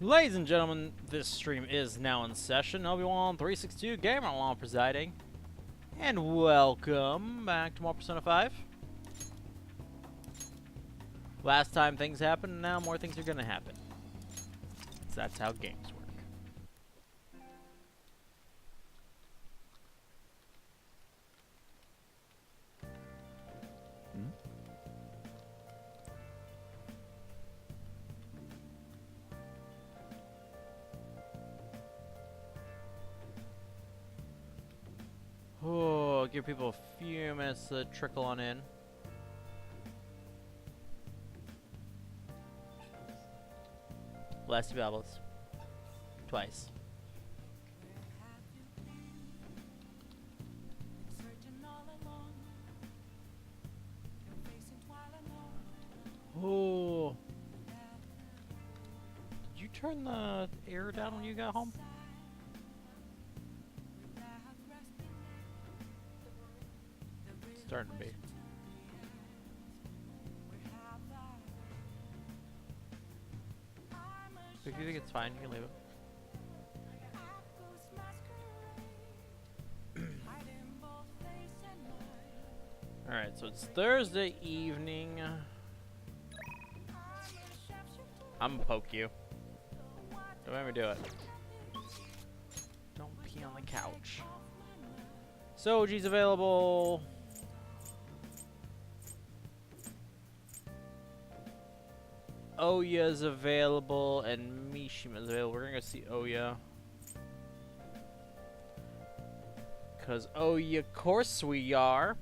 Ladies and gentlemen, this stream is now in session. Obi-Wan 362 Gamer Along presiding. And welcome back to more Persona 5. Last time things happened, and now more things are gonna happen. So that's how games work. Oh, give people a few minutes to trickle on in. Last Babbles. Twice. Oh. Did you turn the air down when you got home? Starting to be. If you think it's fine, you can leave it. Alright, so it's Thursday evening. I'm gonna poke you. Don't make me do it. Don't pee on the couch. Soji's available. Oya's available and Mishima's available. We're gonna go see Oya. Cause Oya, of course we are.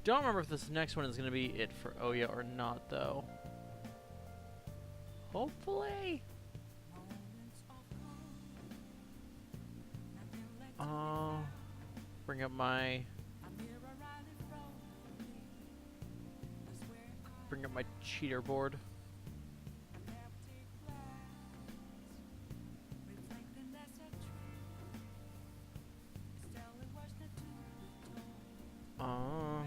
Don't remember if this next one is gonna be it for Oya or not though. Hopefully. Bring up my cheater board. I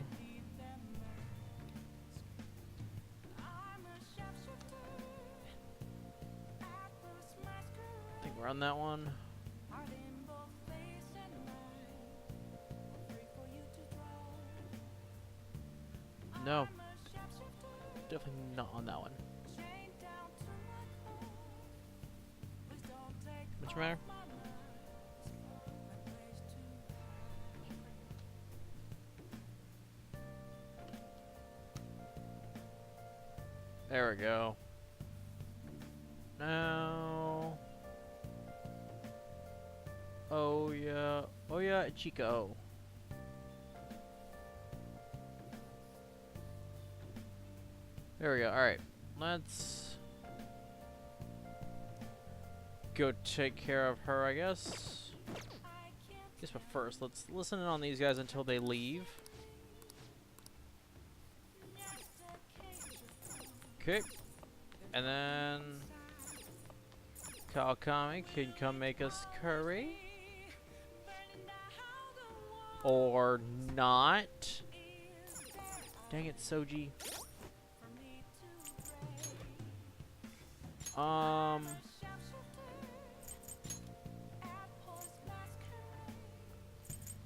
think we're on that one. No. Definitely not on that one. What's the matter? There we go. Now. Oh yeah, Chico. There we go. Alright. Let's go take care of her, I guess. But first, let's listen in on these guys until they leave. Okay. And then Kawakami can come make us curry. Or not. Dang it, Soji.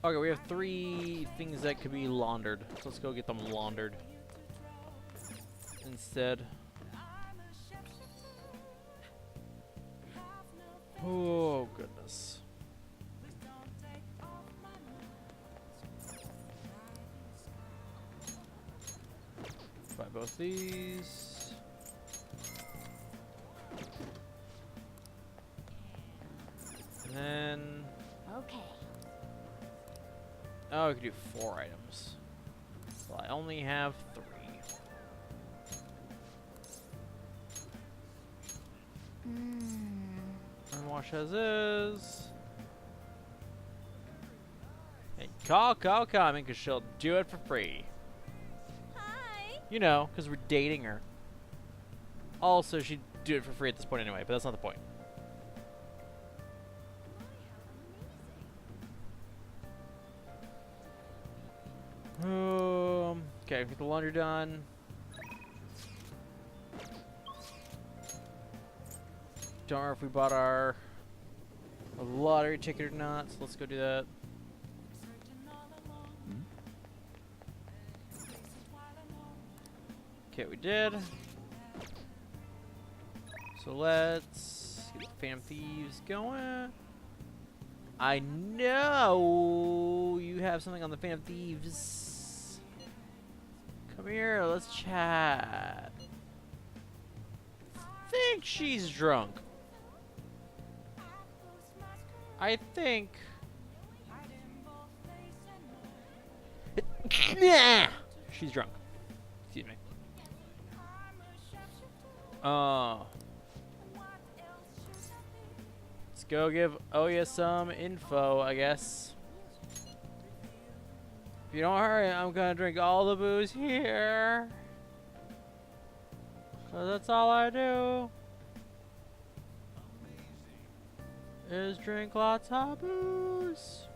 Okay, we have 3 things that could be laundered. So let's go get them laundered instead. Oh, goodness. Buy both these. And then... Okay. Oh, we could do 4 items. Well, I only have 3. Unwash as is. And call Kawakami because she'll do it for free. Hi. You know, because we're dating her. Also, she'd do it for free at this point anyway, but that's not the point. Okay, get the laundry done. Don't know if we bought our lottery ticket or not, so let's go do that. Okay, we did. So let's get the Phantom Thieves going. I know you have something on the Phantom Thieves. Come here, let's chat. Think she's drunk. I think. Nah, she's drunk. Excuse me. Let's go give Oya some info, I guess. If you don't hurry, I'm gonna drink all the booze here. 'Cause that's all I do. Is drink lots of booze.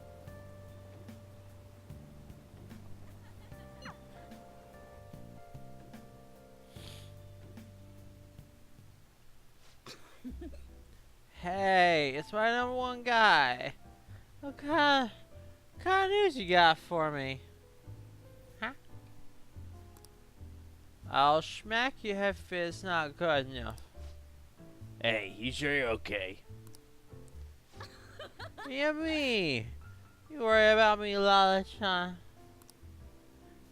Hey, it's my #1 guy. What kind of news you got for me? Huh? I'll smack you if it's not good enough. Hey, you sure you're okay? Yeah, me. You worry about me a lot of the time.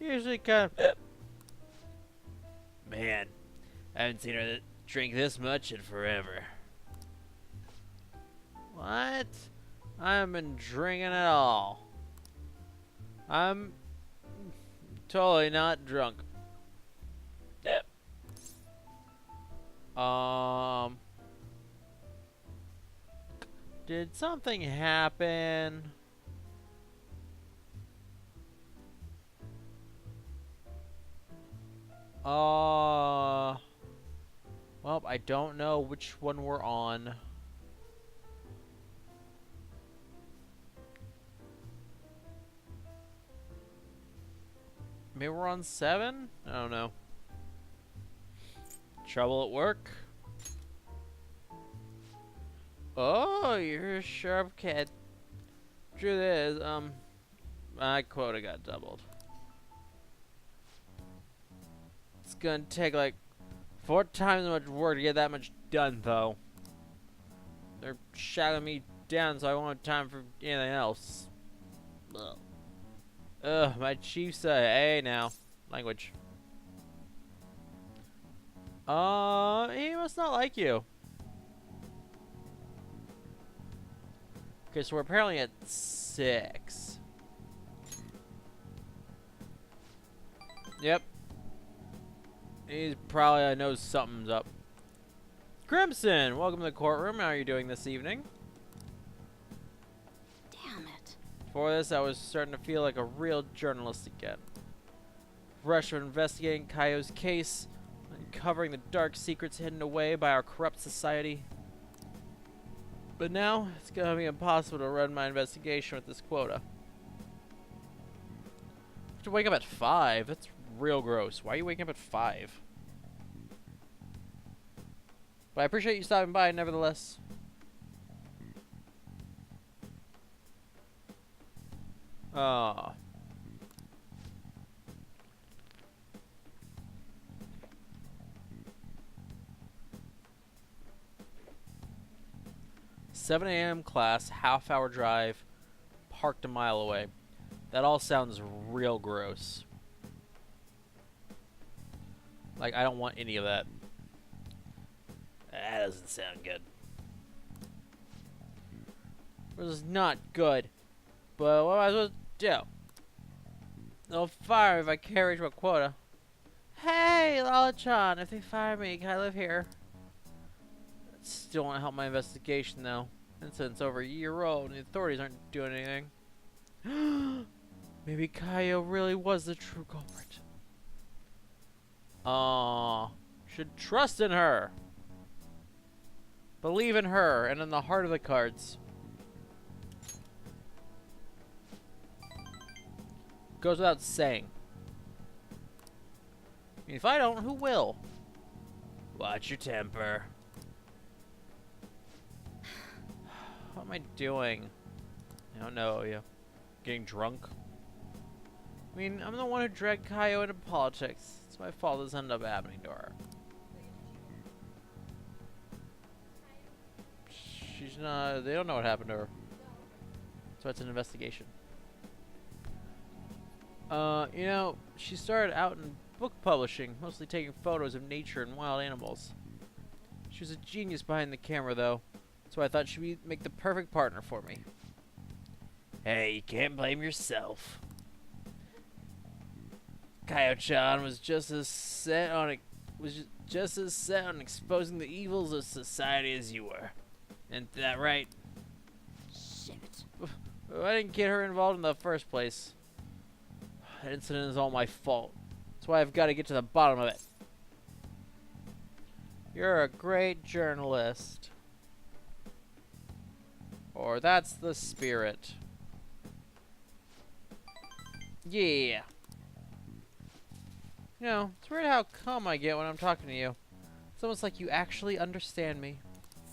Usually kind of... Man, I haven't seen her drink this much in forever. What? I haven't been drinking at all. I'm totally not drunk. Yep. Did something happen? Well, I don't know which one we're on. Maybe we're on 7? I don't know. Trouble at work? Oh, you're a sharp kid. Truth is, my quota got doubled. It's gonna take like 4 times as much work to get that much done, though. They're shouting me down, so I won't have time for anything else. Ugh, my chief said, hey now. Language. He must not like you. Okay, so we're apparently at 6. Yep. He's probably knows something's up. Crimson, welcome to the courtroom. How are you doing this evening? Damn it. Before this, I was starting to feel like a real journalist again. Rush of investigating Kaio's case, uncovering the dark secrets hidden away by our corrupt society. But now, it's gonna be impossible to run my investigation with this quota. I have to wake up at 5. That's real gross. Why are you waking up at 5? But I appreciate you stopping by, nevertheless. Ah. 7 a.m. class, half-hour drive, parked a mile away. That all sounds real gross. Like, I don't want any of that. That doesn't sound good. This is not good. But what am I supposed to do? They'll fire me if I can't reach my quota. Hey, Lala-chan, if they fire me, can I live here? Still want to help my investigation, though. Incident's over a year old, and the authorities aren't doing anything. Maybe Kaio really was the true culprit. Should trust in her. Believe in her, and in the heart of the cards. Goes without saying. mean, if I don't, who will? Watch your temper. What am I doing? I don't know, you getting drunk? I mean, I'm the one who dragged Kaio into politics. It's my fault this ended up happening to her. She's not, they don't know what happened to her. So it's an investigation. You know, she started out in book publishing, mostly taking photos of nature and wild animals. She was a genius behind the camera, though, so I thought she'd make the perfect partner for me. Hey, you can't blame yourself. Kaio-chan was just as set on exposing the evils of society as you were. Isn't that right? Shit. I didn't get her involved in the first place. That incident is all my fault. That's why I've got to get to the bottom of it. You're a great journalist. Or that's the spirit. Yeah. You know, it's weird how calm I get when I'm talking to you. It's almost like you actually understand me.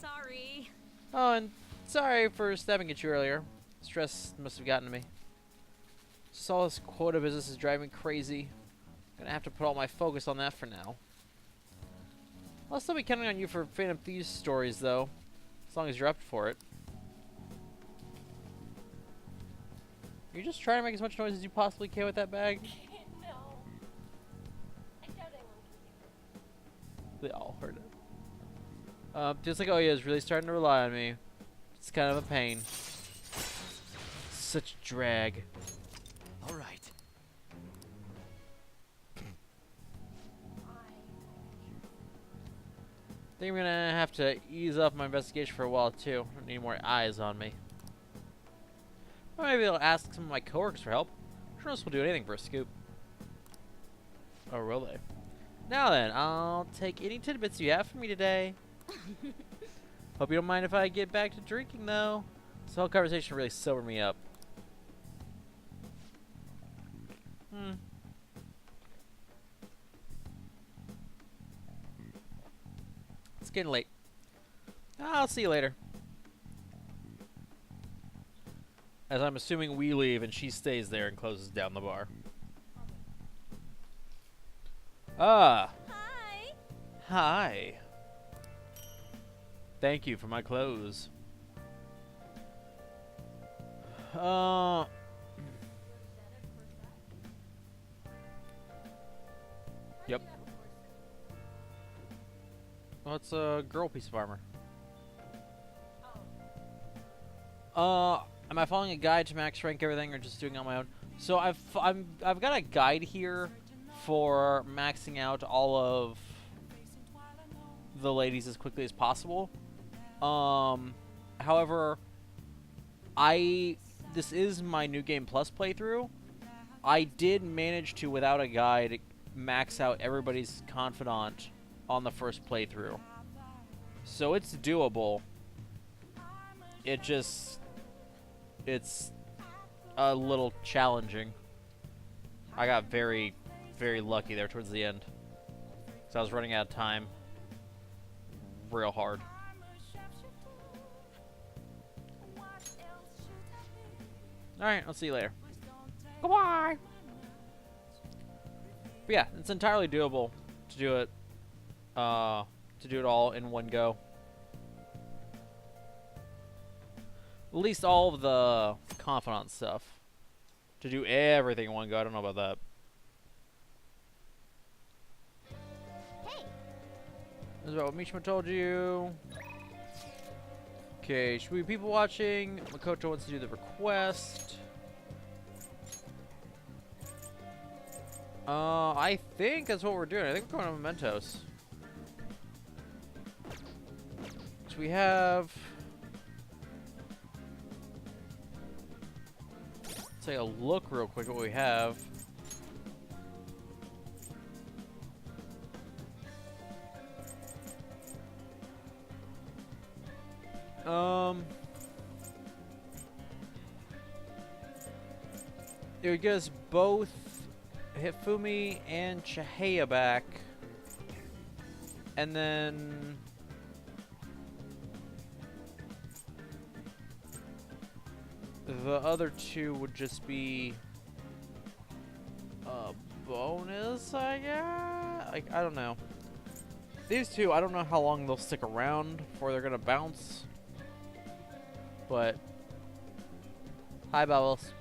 Sorry. Oh, and sorry for stepping at you earlier. Stress must have gotten to me. Just all this quota business is driving me crazy. Gonna have to put all my focus on that for now. I'll still be counting on you for Phantom Thieves stories, though. As long as you're up for it. You're just trying to make as much noise as you possibly can with that bag? No. I doubt anyone can hear. They all heard it. Just like Oya is really starting to rely on me. It's kind of a pain. Such drag. All right. I think I'm gonna have to ease up my investigation for a while too. I need more eyes on me. Or maybe I'll ask some of my coworkers for help. Journalists will do anything for a scoop. Or will they? Now then, I'll take any tidbits you have for me today. Hope you don't mind if I get back to drinking though. This whole conversation really sobered me up. It's getting late. I'll see you later. As I'm assuming we leave and she stays there and closes down the bar. Ah. Hi. Hi. Thank you for my clothes. Yep. Well, it's a girl piece of armor. Am I following a guide to max rank everything, or just doing it on my own? So I've got a guide here for maxing out all of the ladies as quickly as possible. However, this is my New Game Plus playthrough. I did manage to, without a guide, max out everybody's Confidant on the first playthrough. So it's doable. It's a little challenging. I got very, very lucky there towards the end. So I was running out of time. Real hard. Alright, I'll see you later. Goodbye! But yeah, it's entirely doable to do it all in one go. At least all of the Confidant stuff. To do everything in one go, I don't know about that. Hey. This is about what Mishima told you. Okay, should we be people watching? Makoto wants to do the request. I think that's what we're doing. I think we're going to Mementos. So we have... Let's take a look real quick at what we have. It would get us both Hifumi and Chihaya back. And then the other two would just be a bonus, I guess? Like, I don't know. These two, I don't know how long they'll stick around before they're gonna bounce. But, hi, Bubbles.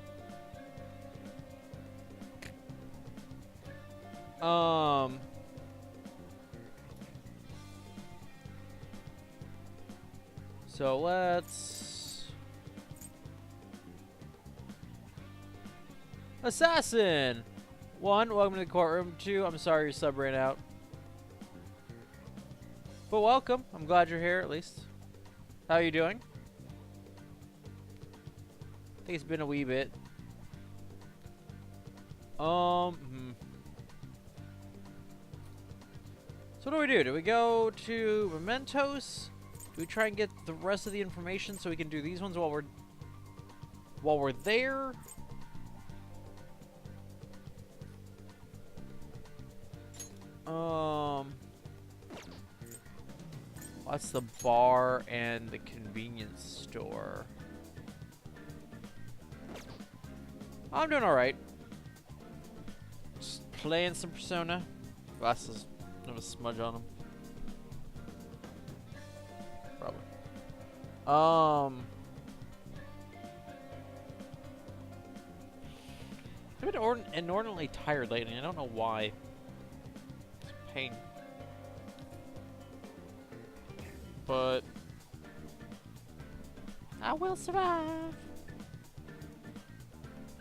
So let's... Assassin! 1, welcome to the courtroom. 2, I'm sorry your sub ran out. But welcome. I'm glad you're here, at least. How are you doing? I think it's been a wee bit. So what do we do? Do we go to Mementos? Do we try and get the rest of the information so we can do these ones while we're there? What's the bar and the convenience store? I'm doing alright. Just playing some Persona. Glasses have a smudge on them. Probably. I've been inordinately tired lately. I don't know why. It's a pain. But I will survive.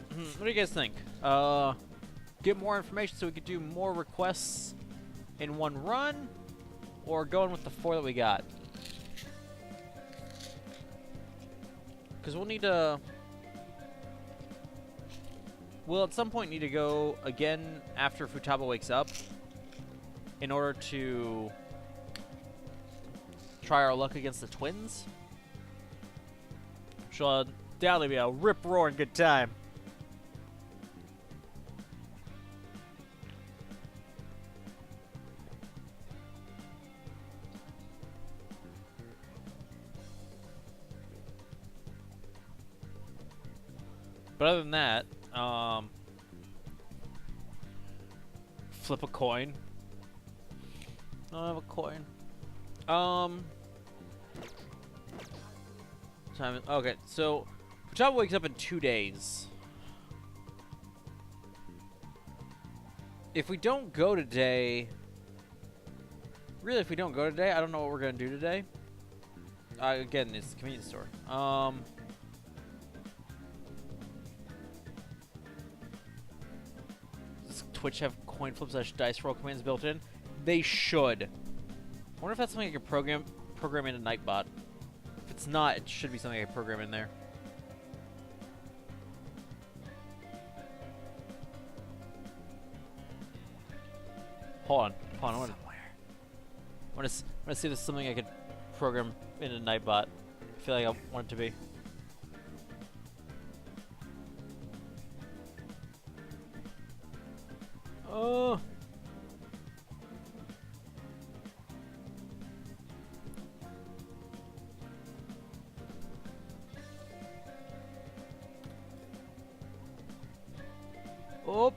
What do you guys think? Get more information so we could do more requests in one run, or going with the 4 that we got? Because we'll need to... We'll at some point need to go again after Futaba wakes up in order to try our luck against the twins. Which will undoubtedly be a rip-roaring good time. But other than that, flip a coin. I don't have a coin. Okay, so Futaba wakes up in 2 days. If we don't go today, really, if we don't go today, I don't know what we're gonna do today. Again, it's the convenience store. Does Twitch have coin flip / dice roll commands built in? They should. I wonder if that's something I could program into Nightbot. If it's not, it should be something I can program in there. Hold on. I want to see if there's something I could program into Nightbot. I feel like I want it to be. Oh. Oh.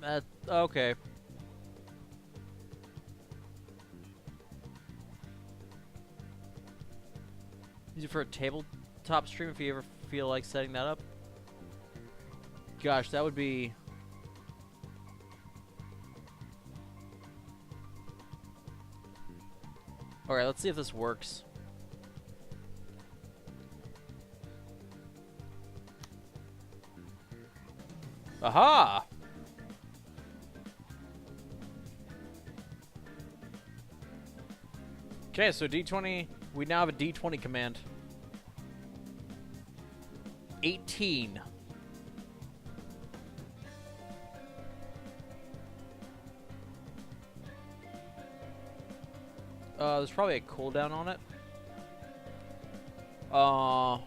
That's okay. Use it for a tabletop stream if you ever feel like setting that up. Gosh, that would be... Alright, let's see if this works. Aha! Okay, so D20. We now have a D20 command. 18. There's probably a cooldown on it. A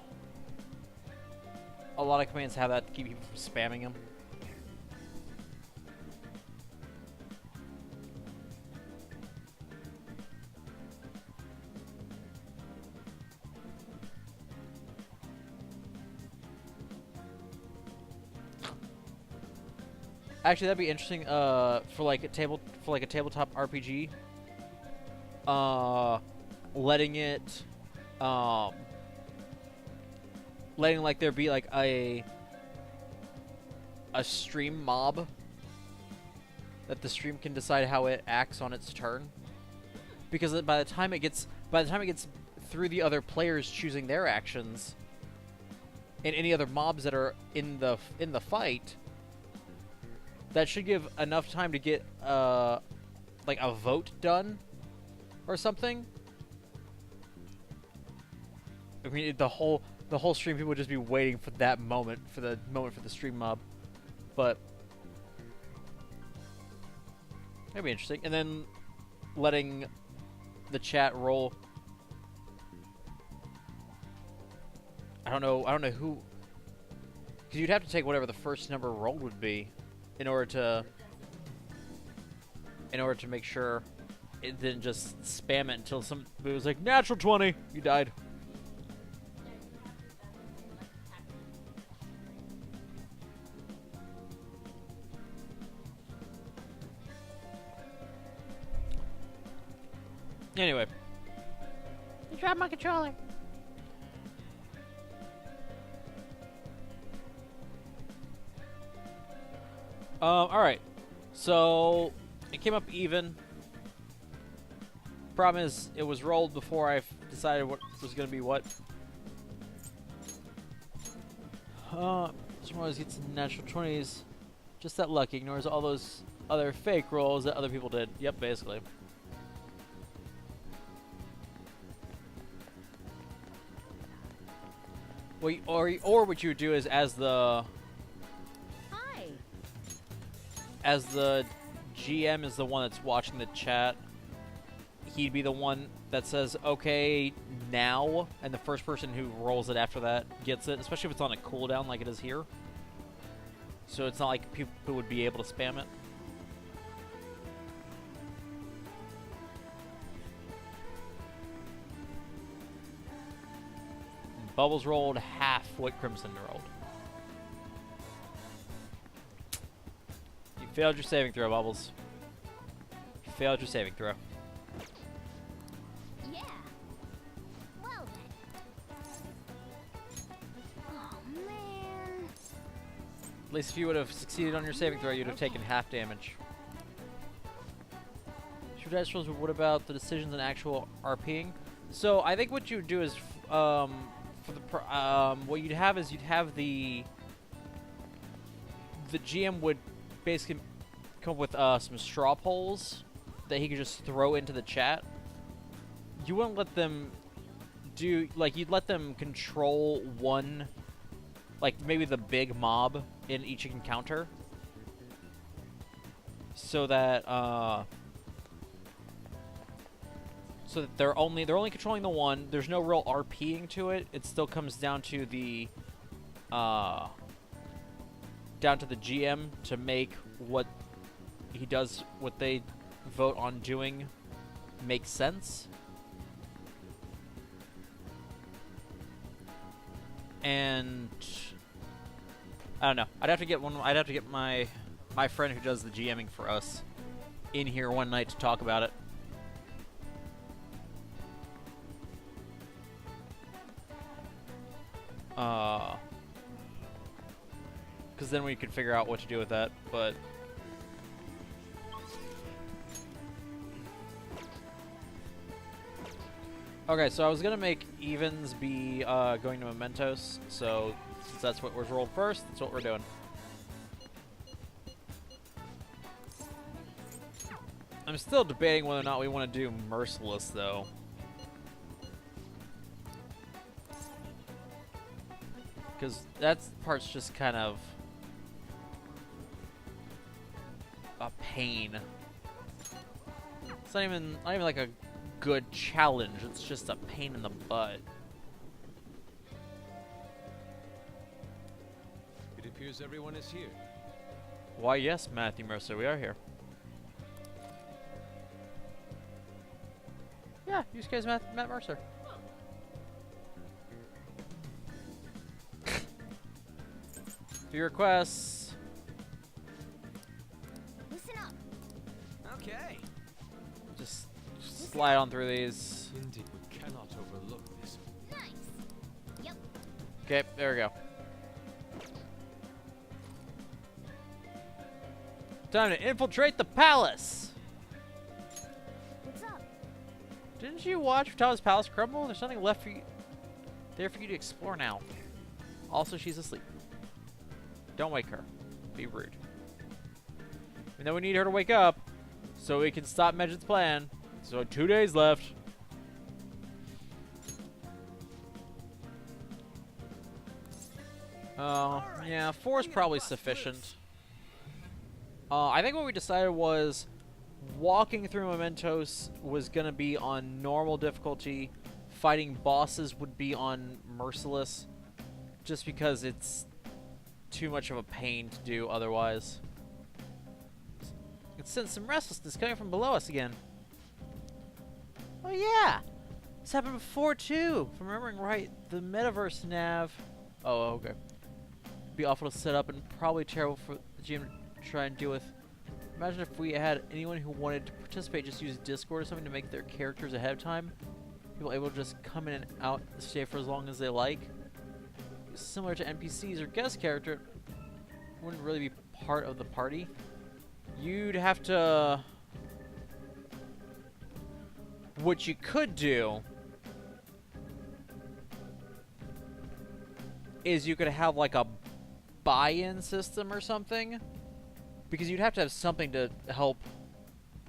lot of commands have that to keep people from spamming them. Actually, that'd be interesting. For like a tabletop RPG. Letting it, letting like there be like a stream mob that the stream can decide how it acts on its turn, because by the time it gets through the other players choosing their actions and any other mobs that are in the fight, that should give enough time to get like a vote done or something. I mean, the whole stream, people would just be waiting for that moment, for the stream mob. But that'd be interesting. And then letting the chat roll. I don't know who, because you'd have to take whatever the first number rolled would be in order to make sure it didn't just spam it until somebody was like, natural 20, you died. Anyway. You dropped my controller. Alright. So, it came up even. Problem is, it was rolled before I decided what was going to be what. This one always gets natural 20s. Just that luck. Ignores all those other fake rolls that other people did. Yep, basically. Well, or what you would do is as the GM is the one that's watching the chat, he'd be the one that says, okay, now, and the first person who rolls it after that gets it, especially if it's on a cooldown like it is here. So it's not like people would be able to spam it. Bubbles rolled half what Crimson rolled. You failed your saving throw, Bubbles. You failed your saving throw. Yeah. Well then. Oh man. At least if you would have succeeded on your saving throw, you'd have taken half damage. Should dice rolls, what about the decisions and actual RPing? So I think what you would do is, what you'd have is the GM would basically come up with some straw polls that he could just throw into the chat. You wouldn't let them do, like, you'd let them control one, like maybe the big mob in each encounter, so that they're only controlling the one. There's no real RPing to it. It still comes down to the GM to make what he does, what they vote on doing, make sense. And I don't know. I'd have to get my friend who does the GMing for us in here one night to talk about it. Because then we could figure out what to do with that, but... Okay, so I was going to make evens be going to Mementos, so since that's what was rolled first, that's what we're doing. I'm still debating whether or not we want to do Merciless, though. Because that part's just kind of a pain. It's not even like a good challenge. It's just a pain in the butt. It appears everyone is here. Why, yes, Matthew Mercer, we are here. Yeah, you guys, Matt Mercer. Few requests. Listen up. Okay. Just slide on through these. Indeed, we cannot overlook this. Nice. Yep. Okay, there we go. Time to infiltrate the palace. What's up? Didn't you watch Thomas' palace crumble? There's nothing left for you there for you to explore now. Also, she's asleep. Don't wake her. Be rude. And then we need her to wake up so we can stop Mementos' plan. So 2 days left. Yeah, 4 is probably sufficient. I think what we decided was walking through Mementos was going to be on normal difficulty. Fighting bosses would be on merciless. Just because it's too much of a pain to do otherwise. It sense some restlessness coming from below us again. Oh yeah! This happened before too. If I'm remembering right, the metaverse nav... Oh, okay. Be awful to set up and probably terrible for the GM to try and deal with. Imagine if we had anyone who wanted to participate just use Discord or something to make their characters ahead of time. People able to just come in and out and stay for as long as they like. Similar to NPCs or guest character, wouldn't really be part of the party. You'd have to... What you could do is you could have like a buy-in system or something, because you'd have to have something to help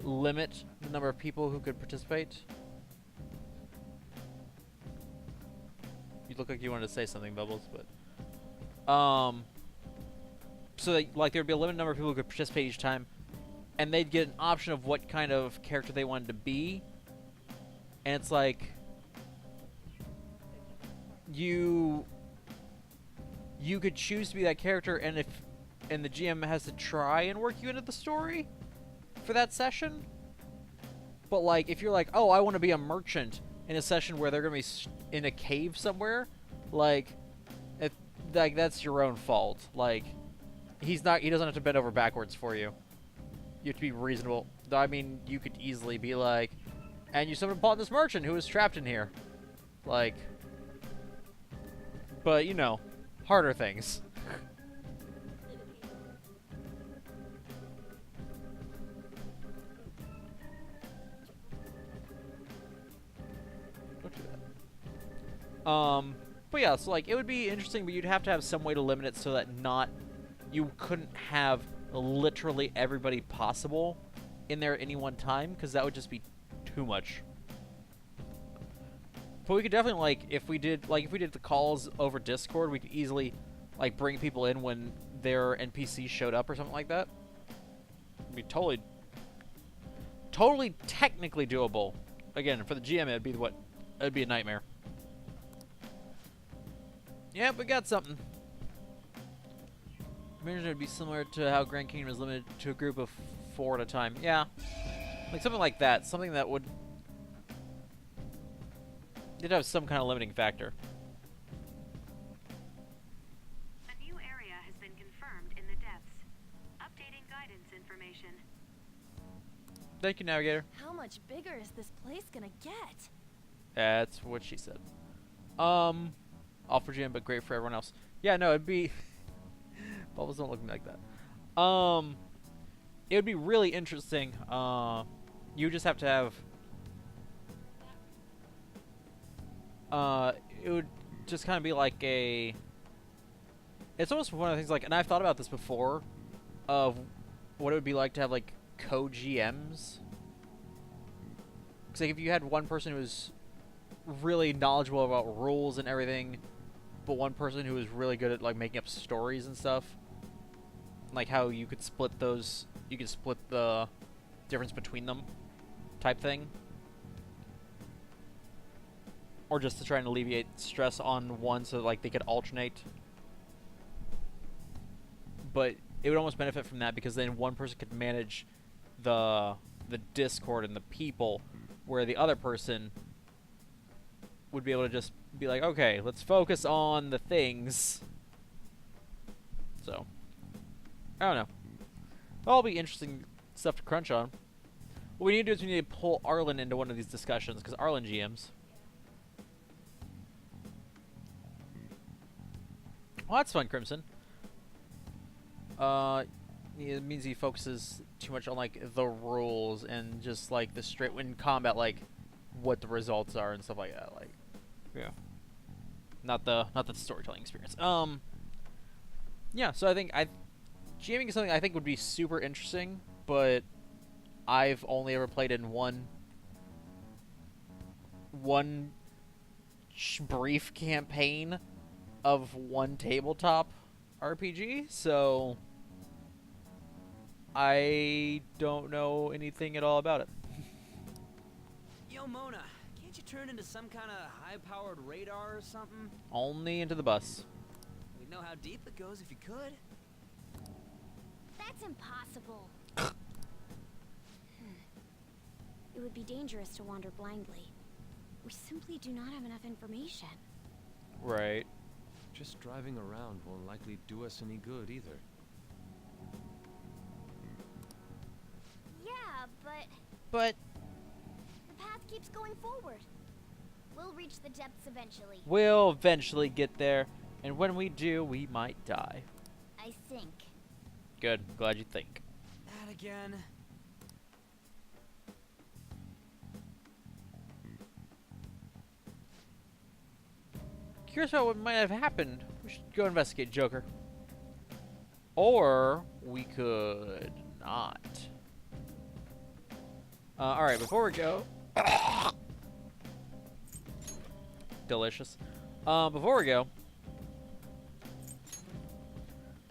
limit the number of people who could participate. You look like you wanted to say something, Bubbles, but so that like there'd be a limited number of people who could participate each time, and they'd get an option of what kind of character they wanted to be. And it's like you could choose to be that character, and the GM has to try and work you into the story for that session. But like if you're like, oh, I want to be a merchant in a session where they're gonna be in a cave somewhere, like that's your own fault. Like he doesn't have to bend over backwards for you. You have to be reasonable. I mean, you could easily be like, and you summoned upon this merchant who is trapped in here. Like, but you know, harder things. Don't do that. But yeah, so like it would be interesting, but you'd have to have some way to limit it so that you couldn't have literally everybody possible in there at any one time, because that would just be too much. But we could definitely, like, if we did the calls over Discord, we could easily like bring people in when their NPCs showed up or something like that. It'd be totally technically doable. Again, for the GM, it'd be a nightmare. Yeah, we got something. Imagine it would be similar to how Grand Kingdom is limited to a group of 4 at a time. Yeah. Like something like that. Something that would... You'd have some kind of limiting factor. A new area has been confirmed in the depths. Updating guidance information. Thank you, Navigator. How much bigger is this place gonna get? That's what she said. All for GM, but great for everyone else. Yeah, no, it'd be... Bubbles don't look at me like that. It would be really interesting. You just have to have... it would just kind of be like a... It's almost one of the things like... And I've thought about this before, of what it would be like to have, like, co-GMs. Because, like, if you had one person who was really knowledgeable about rules and everything, but one person who is really good at like making up stories and stuff. Like how you could split those, you could split the difference between them, type thing. Or just to try and alleviate stress on one, so like they could alternate. But it would almost benefit from that, because then one person could manage the Discord and the people, where the other person would be able to just be like, okay, let's focus on the things. So, I don't know. That'll be interesting stuff to crunch on. What we need to do is we need to pull Arlen into one of these discussions, because Arlen GMs. Well, that's fun, Crimson. It means he focuses too much on like the rules and just like the straight in combat, like what the results are and stuff like that. Like, yeah, not the storytelling experience. Yeah. So I think GMing is something I think would be super interesting, but I've only ever played in one brief campaign of one tabletop RPG, so I don't know anything at all about it. Yo, Mona, can't you turn into some kind of high-powered radar or something? Only into the bus. We'd know how deep it goes if you could. That's impossible. It would be dangerous to wander blindly. We simply do not have enough information. Right. Just driving around won't likely do us any good either. Yeah, But the path keeps going forward. We'll reach the depths eventually. we'll eventually get there, and when we do, we might die. I think. Good. Glad you think. That again. Curious about what might have happened. We should go investigate, Joker. Or we could not. Alright, before we go... Delicious. Before we go...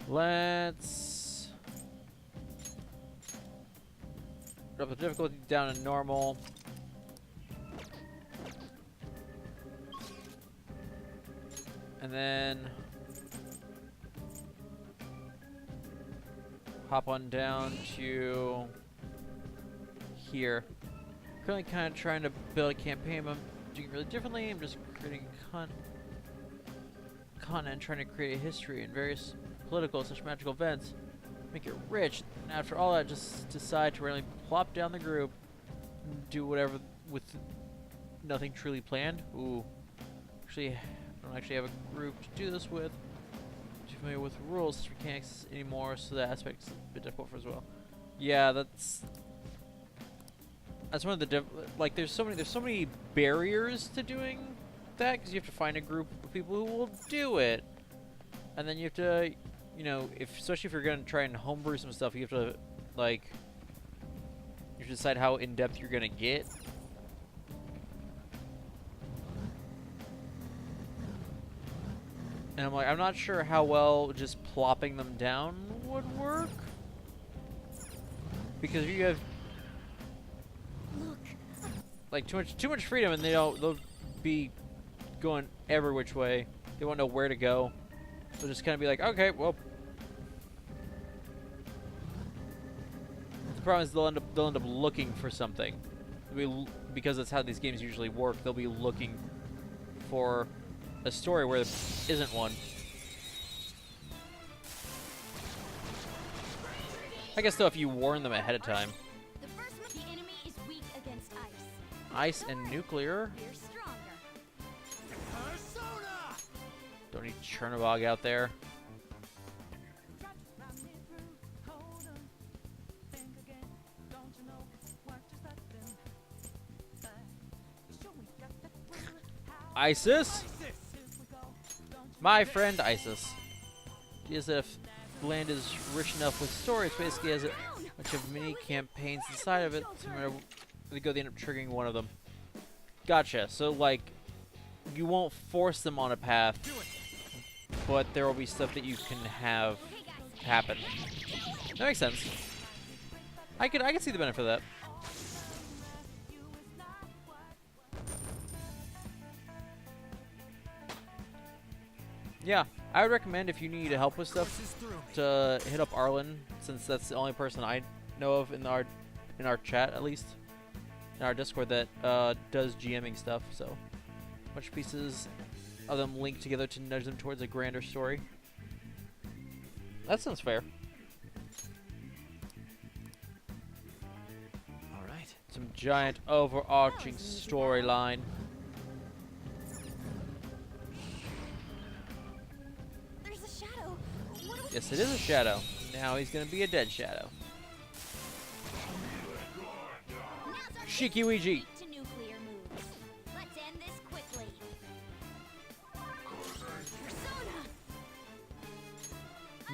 Let's... drop the difficulty down to normal. And then hop on down to here. Currently kind of trying to build a campaign, but I'm doing it really differently. I'm just creating content, trying to create a history and various political / magical events. Make it rich. And after all that, just decide to randomly plop down the group and do whatever with nothing truly planned. Ooh. Actually, I don't actually have a group to do this with. Too familiar with rules, mechanics anymore, so that aspect's a bit difficult for as well. Yeah, that's one of the like. There's so many barriers to doing that, because you have to find a group of people who will do it, and then you have to, you know, especially if you're gonna try and homebrew some stuff, you have to like, you have to decide how in depth you're gonna get. And I'm like, I'm not sure how well just plopping them down would work. Because if you have Look. like too much freedom, and they'll be going every which way. They won't know where to go. They'll just kind of be like, okay, well. The problem is they'll end up looking for something. Because that's how these games usually work. They'll be looking for a story where there isn't one. I guess though, if you warn them ahead of time. The first the enemy is weak against ice. Ice and nuclear. We're stronger. Don't need Chernobog out there. ISIS? My friend ISIS. As if land is rich enough with stories, basically has a bunch of mini campaigns inside of it. So no matter where they go, they end up triggering one of them. Gotcha. So like, you won't force them on a path, but there will be stuff that you can have happen. That makes sense. I could see the benefit of that. Yeah, I would recommend if you need help with stuff to hit up Arlen, since that's the only person I know of in our chat, at least in our Discord, that does GMing stuff. So, a bunch of pieces of them linked together to nudge them towards a grander story. That sounds fair. All right. Some giant overarching storyline. There's a shadow. What do we Yes, it is a shadow. Now he's gonna be a dead shadow. Now's our Shiki Ouija. to nuclear moves. Let's end this quickly. Persona!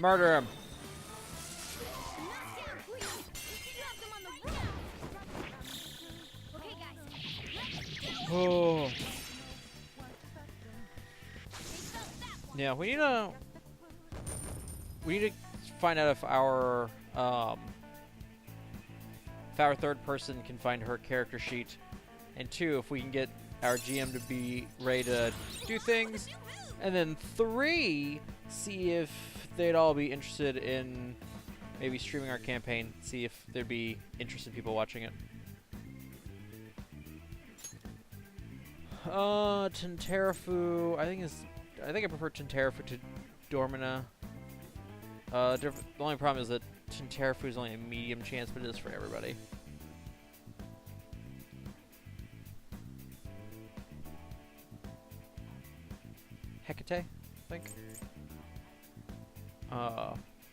Murder him. Knockdown, please! You have them on the run! Okay, guys. Oh. They felt that one. Yeah, we need to find out if our third person can find her character sheet, and 2, if we can get our GM to be ready to do things, and then 3, see if they'd all be interested in maybe streaming our campaign, see if there'd be interested people watching it. Tinterafu, I think I prefer Tinterafu to Dormina. The only problem is that Tinterafu is only a medium chance, but it is for everybody. Hecate, I think.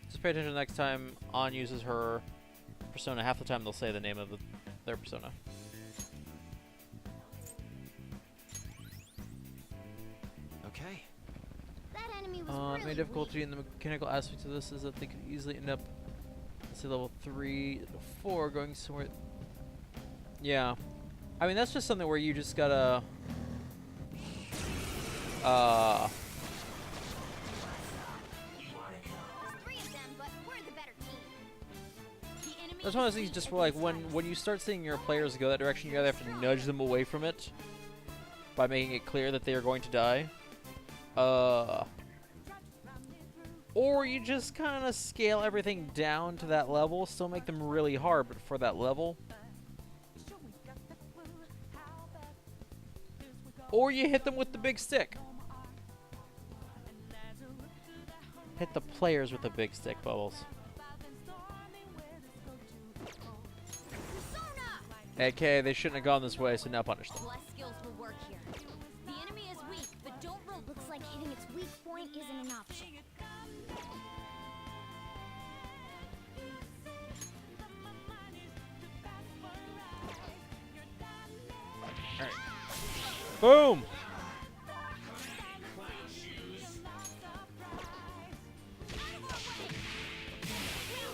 Just pay attention next time An uses her persona. Half the time they'll say the name of their persona. Okay. That enemy was The really main difficulty weak. in the mechanical aspects of this is that they could easily end up, let's say, level 3, 4, going somewhere. Yeah. I mean, that's just something where you just gotta... There's 3 of them, but we're the better team. The enemy That's one of is those things weak just at where, like, this when time. you start seeing your players go that direction, you either have to nudge them away from it by making it clear that they are going to die. Or you just kind of scale everything down to that level, still make them really hard, but for that level. Or you hit them with the big stick. Hit the players with the big stick, Bubbles. Persona! Okay, they shouldn't have gone this way, so now punish them. Less skills will work here. The enemy is weak, but don't roll. Looks like hitting its weak point isn't an option. Boom! We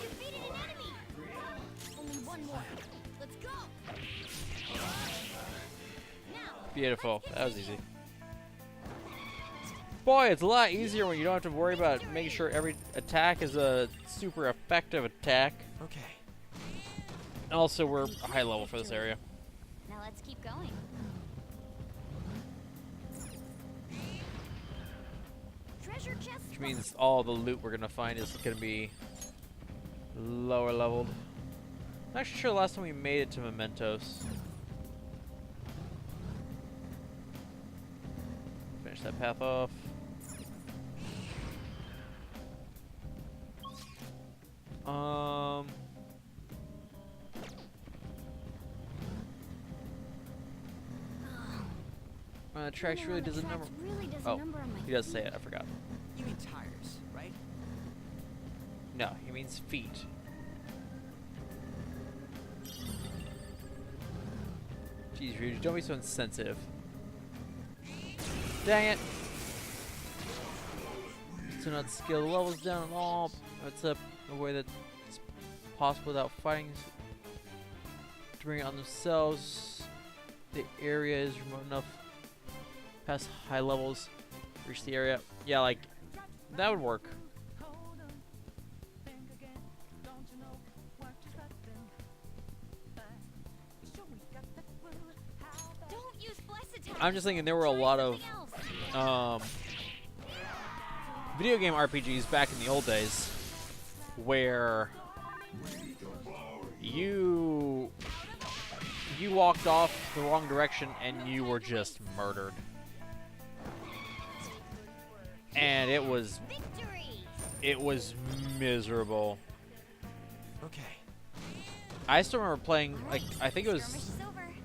defeated an enemy! Only one more. Let's go! Now, Beautiful. That was easy. Boy, it's a lot easier when you don't have to worry about making sure every attack is a super effective attack. Okay. And also, we're high level for this area. now let's keep going. Treasure chest. Which means all the loot we're gonna find is gonna be lower leveled. I'm actually sure last time we made it to Mementos. Finish that path off. Trax really does a number. Really does Oh, a number on my he does say feet. it. I forgot. You mean tires, right? No, he means feet. Jeez, Ryuji, don't be so insensitive. Dang it! Do not scale the levels down at all. It's a way that it's possible without fighting to bring it on themselves. The area is remote enough past high levels. Reach the area. Yeah, like That would work. Don't use blessed attack. I'm just thinking there were a lot of video game RPGs back in the old days where you walked off the wrong direction and you were just murdered. And it was miserable. Okay. I still remember playing, like, I think it was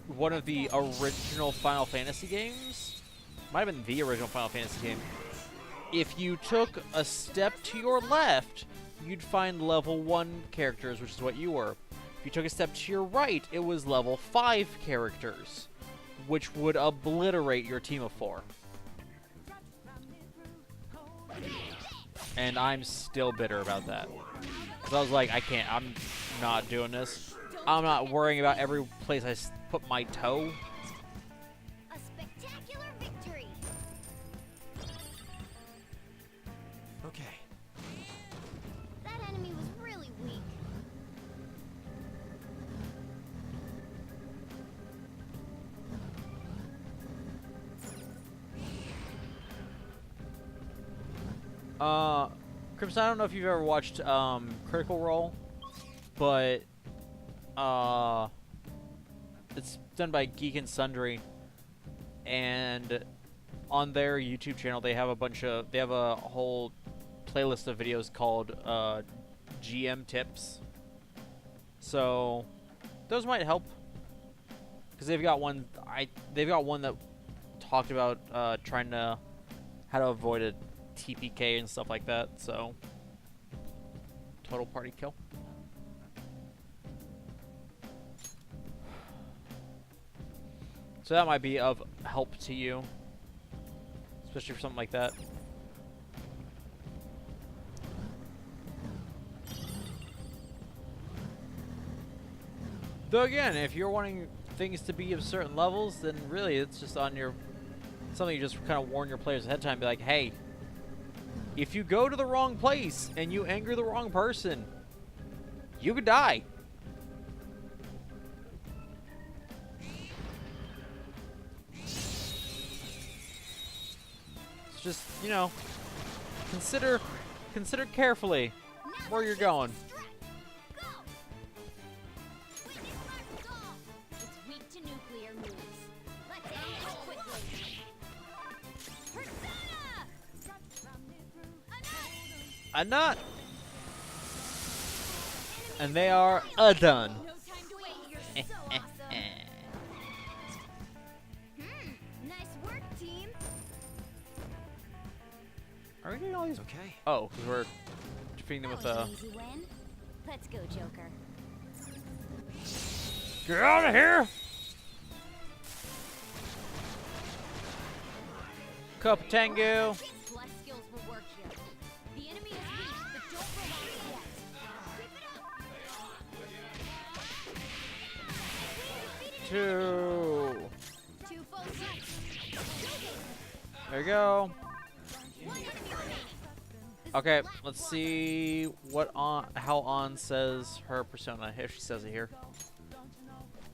one of the original Final Fantasy games. Might have been the original Final Fantasy game. If you took a step to your left, you'd find level 1 characters, which is what you were. If you took a step to your right, it was level 5 characters, which would obliterate your team of 4. And I'm still bitter about that. Because I was like, I'm not doing this. I'm not worrying about every place I put my toe. A spectacular victory. Okay. That enemy was really weak. Crimson, I don't know if you've ever watched Critical Role, but it's done by Geek and Sundry, and on their YouTube channel they have a whole playlist of videos called GM Tips. So those might help, because they've got one that talked about how to avoid a TPK and stuff like that. So total party kill. So that might be of help to you, especially for something like that. Though again, if you're wanting things to be of certain levels, then really it's just on your something you just kind of warn your players ahead of time. Be like, hey, if you go to the wrong place and you anger the wrong person, you could die. It's just, you know, consider carefully where you're going. It's weak to nuclear moves. Let's end this quickly. Persona! A nut. And they are done. No time to wait. You're so awesome. Nice work, team. Are we getting all these? Okay. Oh, because we're defeating them with That was an easy win. Let's go, Joker. Get out of here! Cup Tengu. Bless skills will work here. The enemy is weak, but don't relax yet. Keep it up. 2. 2 full strikes. There you go. One enemy remaining. This Okay, is let's last see how On says her persona, if she says it here. one.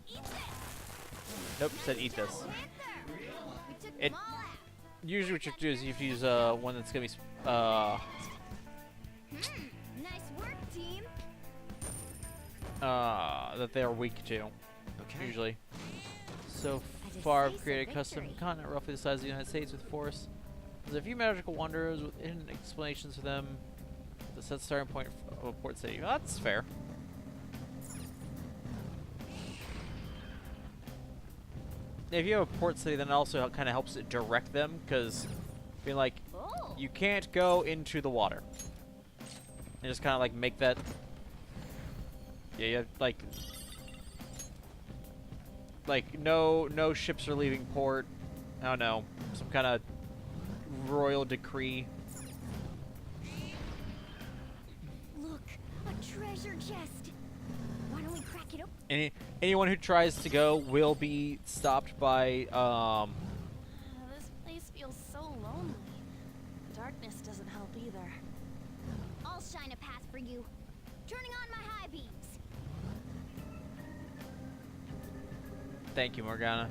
Eat this. Nope, said eat this. Panther. We took It- them all out. Usually what you do is you have to use one that's gonna be Nice work, team. that they are weak to, Okay. usually. So I just far, I've taste of created a custom victory. continent roughly the size of the United States with forests. There's a few magical wonders with hidden explanations for them. The set starting point of a port city. Well, that's fair. If you have a port city, then it also kind of helps it direct them, because being like, Oh. you can't go into the water. And just kind of like make that. Yeah, you have, like no ships are leaving port. I don't know, some kind of royal decree. Look, a treasure chest. Why don't we crack it open? Anyone who tries to go will be stopped by This place feels so lonely. Dark darkness doesn't help either. I'll shine a path for you. Turning on my high beams. Thank you, Morgana.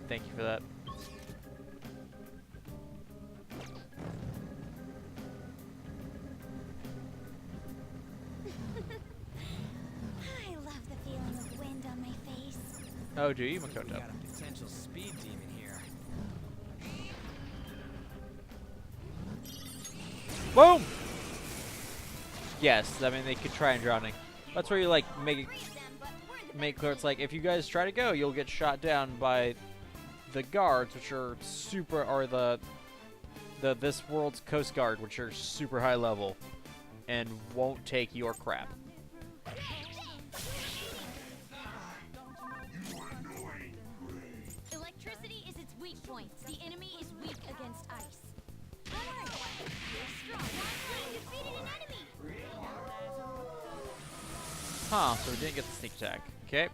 Thank you for that. I love the feeling of wind on my face. Oh, do you, We Makoto? got a potential speed demon here. Boom! Yes, I mean they could try and drowning. That's where you like make it, Freeze them, but we're the make best clear it's like if you guys try to go, you'll get shot down by the guards, which are super, or the this world's Coast Guard, which are super high level, and won't take your crap. Electricity is its weak point. The enemy is weak against ice. Don't worry. You're strong. One defeated an enemy. Huh? So we didn't get the sneak attack. Okay.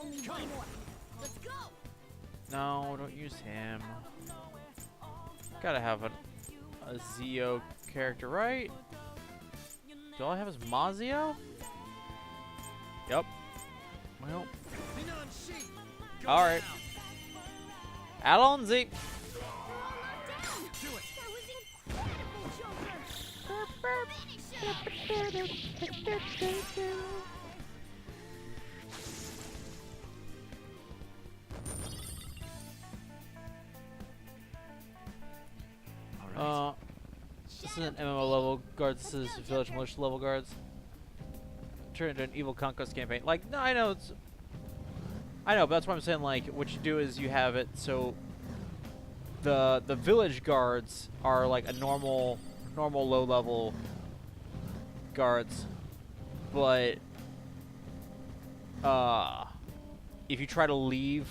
Only one more. Let's go. No, don't use him. Gotta have a Zio character, right? Do all I have is Mazio? Yep. Well, alright. Alonzi! That was incredible, Joker. Finish him. This isn't MMO level guards, this is Village Militia level guards. Turn into an evil conquest campaign. Like, no, I know, but that's why I'm saying, like, what you do is you have it so the village guards are like a normal low level guards, but if you try to leave,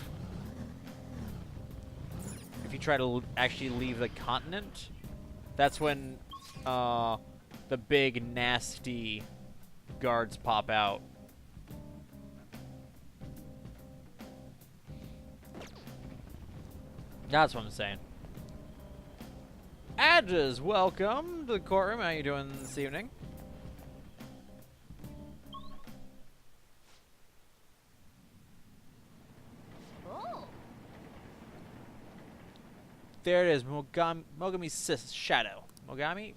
actually leave the continent, that's when the big nasty guards pop out. That's what I'm saying. Adges, welcome to the courtroom. How you doing this evening? Oh. There it is, Mogami's sis shadow. Mogami?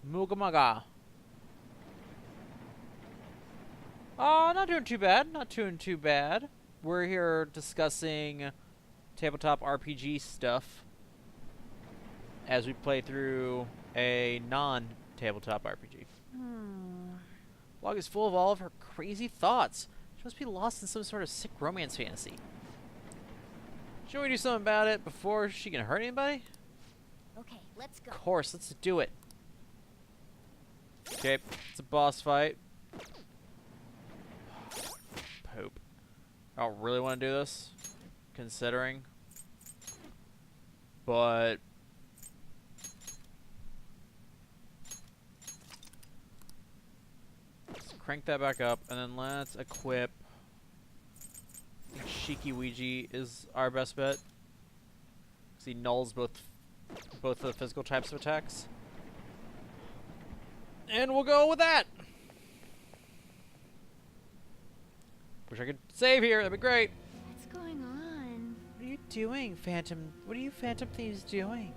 Mugamaga. Oh, not doing too bad. Not doing too bad. We're here discussing tabletop RPG stuff as we play through a non-tabletop RPG. Log is full of all of her crazy thoughts. She must be lost in some sort of sick romance fantasy. Should we do something about it before she can hurt anybody? Okay, let's go. Of course, let's do it. Okay, it's a boss fight. Poop. I don't really want to do this, considering. But let's crank that back up, and then let's equip. I think Shiki Ouija is our best bet, because he nulls both of the physical types of attacks. And we'll go with that. Wish I could save here. That'd be great. What's going on? What are you doing, Phantom? What are you Phantom Thieves doing?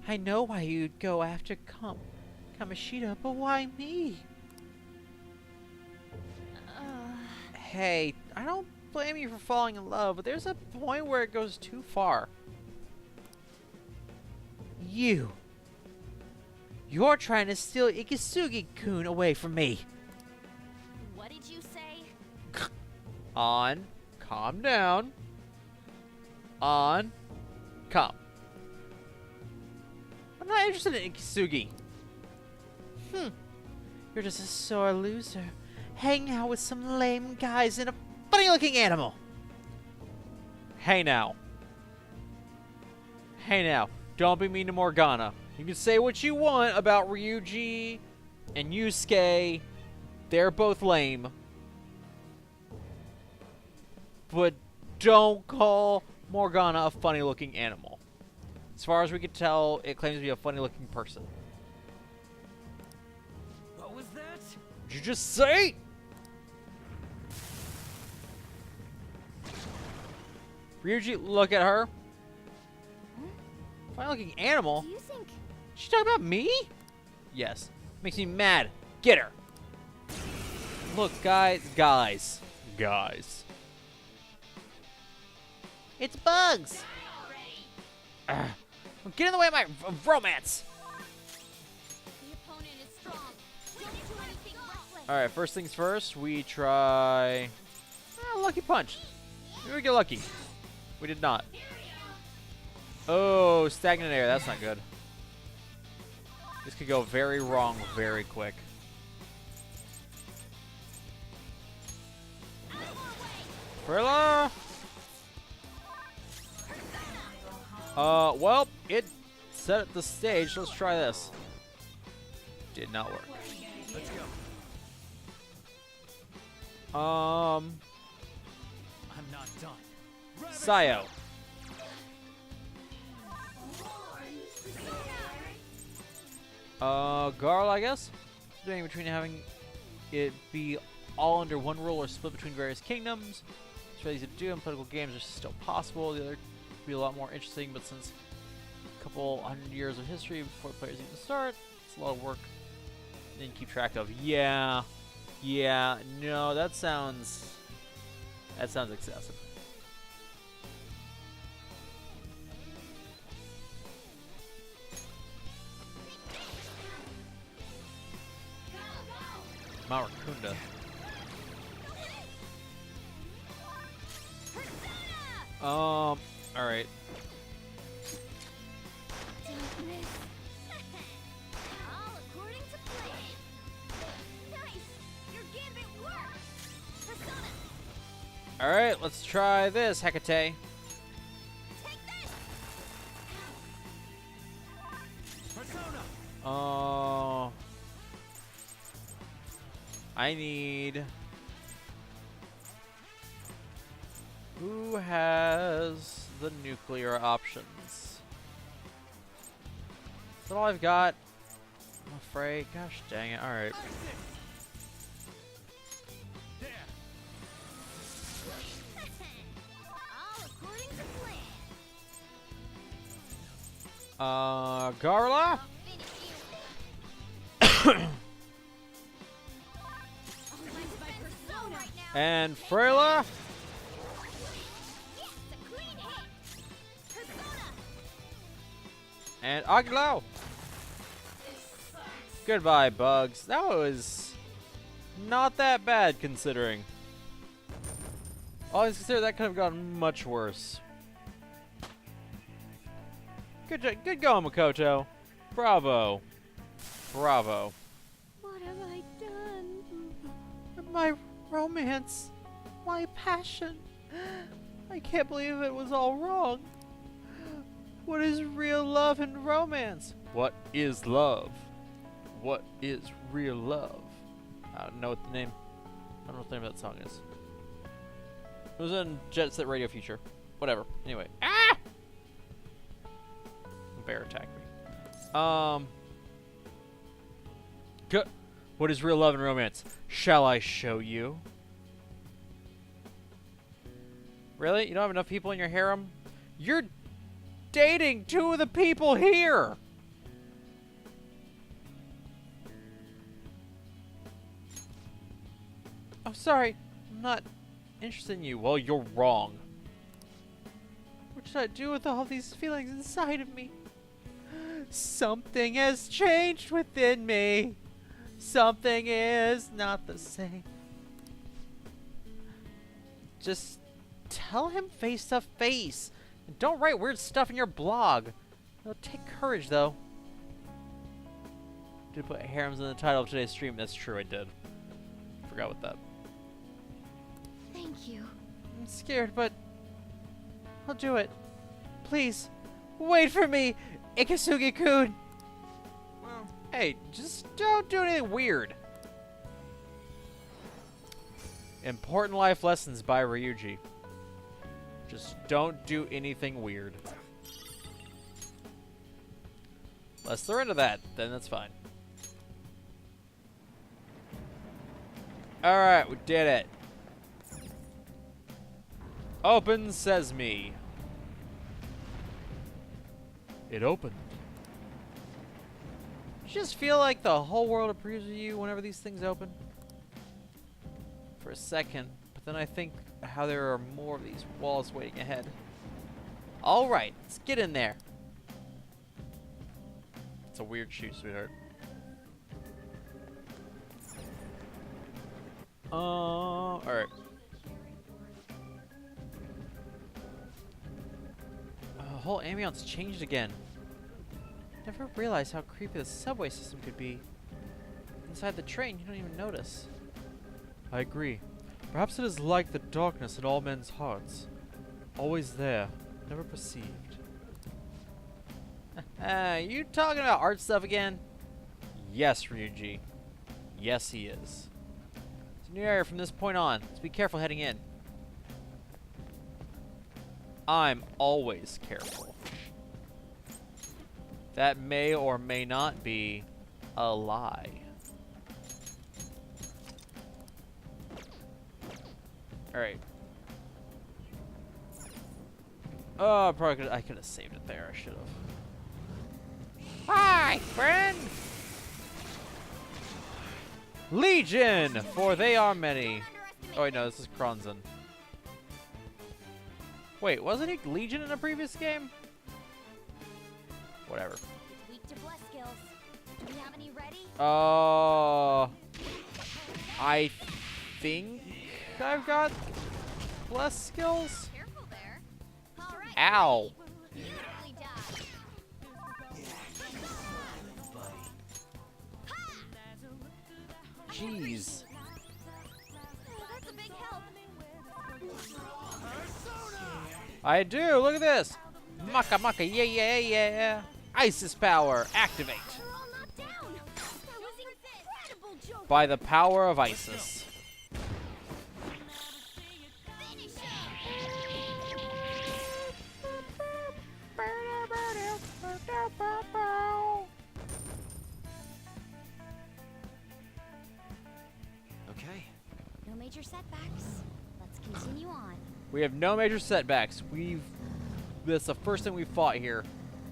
I know why you'd go after Kamoshida, but why me? Hey, I don't blame you for falling in love, but there's a point where it goes too far. You're trying to steal Ikisugi-kun away from me. What did you say? On. Calm down. On. Calm. I'm not interested in Ikisugi. You're just a sore loser. Hanging out with some lame guys and a funny-looking animal. Hey now. Hey now. Don't be mean to Morgana. You can say what you want about Ryuji and Yusuke. They're both lame. But don't call Morgana a funny-looking animal. As far as we could tell, it claims to be a funny-looking person. What was that? Did you just say? Ryuji, look at her. Funny-looking animal? Do you think? She talking about me? Yes. Makes me mad. Get her. Look, guys. It's bugs. Get in the way of my romance. The opponent is strong. Don't do anything reckless. All right, first things first. We try lucky punch. Maybe we get lucky. We did not. Oh, stagnant air. That's not good. This could go very wrong very quick. Perla! Well, it set up the stage. Let's try this. Did not work. Let's go. I'm not done. Sayo. Garl, I guess? Debating between having it be all under one rule or split between various kingdoms. It's really easy to do, and political games are still possible. The other would be a lot more interesting, but since a couple 100 years of history before the players even start, it's a lot of work to keep track of. Yeah, no, that sounds excessive. Marakunda. All right. All according to plan. Nice. Your gambit worked. Persona. All right, let's try this, Hecate. Take this. Persona. I need... Who has the nuclear options? Is that all I've got? I'm afraid. Gosh dang it. Alright. All according to plan. Garla? I'll finish you. My persona right now. And Freyla? Yes, a clean hit. Persona. And Aguilar? Goodbye, Bugs. That was not that bad, considering. Always consider that could have gone much worse. Good going, Makoto. Bravo. Bravo. What have I done? My romance. My passion. I can't believe it was all wrong. What is real love and romance? What is love? What is real love? I don't know what the name. I don't know what the name of that song is. It was in Jet Set Radio Future. Whatever. Anyway. Ah! Bear attacked me. Good. What is real love and romance? Shall I show you? Really? You don't have enough people in your harem? You're dating two of the people here! Oh, sorry. I'm not interested in you. Well, you're wrong. What should I do with all these feelings inside of me? Something has changed within me. Something is not the same. Just tell him face to face. And don't write weird stuff in your blog. It'll take courage, though. Did put harems in the title of today's stream. That's true, I did. Forgot about that. Thank you. I'm scared, but I'll do it. Please, wait for me, Ikasugi-kun. Well, Hey, just don't do anything weird. Important life lessons by Ryuji. Just don't do anything weird. Unless they're into that, then that's fine. Alright, we did it. Open sesame. It opened. You just feel like the whole world approves of you whenever these things open? For a second, but then I think how there are more of these walls waiting ahead. Alright, let's get in there. It's a weird shoe, sweetheart. Alright. The whole ambience changed again. Never realized how creepy the subway system could be. Inside the train, you don't even notice. I agree. Perhaps it is like the darkness in all men's hearts. Always there, never perceived. You talking about art stuff again? Yes, Ryuji. Yes, he is. It's a new area from this point on. Let's be careful heading in. I'm always careful. That may or may not be a lie. Alright. Oh, I could have saved it there. I should have. Hi, friend! Legion! For they are many. Oh, wait, no, this is Kronzen. Wait, wasn't he Legion in a previous game? Whatever. It's weak to bless skills. Do we have any ready? I think I've got bless skills. Careful there. All right. Ow. Beautifully done. Jeez. That's a big help. I do. Look at this. Maka maka. Yeah, yeah, yeah. Isis power. Activate. They're all knocked down. That was incredible, Joker. By the power of Isis. Finish it. Okay. No major setbacks. Let's continue on. We have no major setbacks. That's the first thing we've fought here.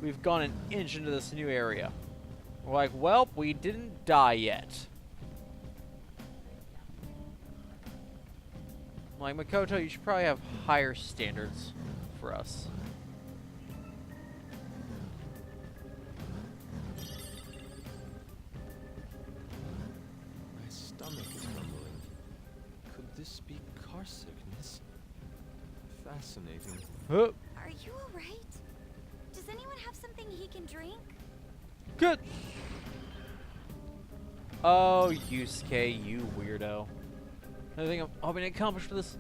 We've gone an inch into this new area. We're like, well, we didn't die yet. Like, Makoto, you should probably have higher standards for us. My stomach is rumbling. Could this be car sickness? Fascinating. Huh. Are you alright? Does anyone have something he can drink? Good. Oh, Yusuke, you weirdo. Another thing I'm hoping to accomplish for this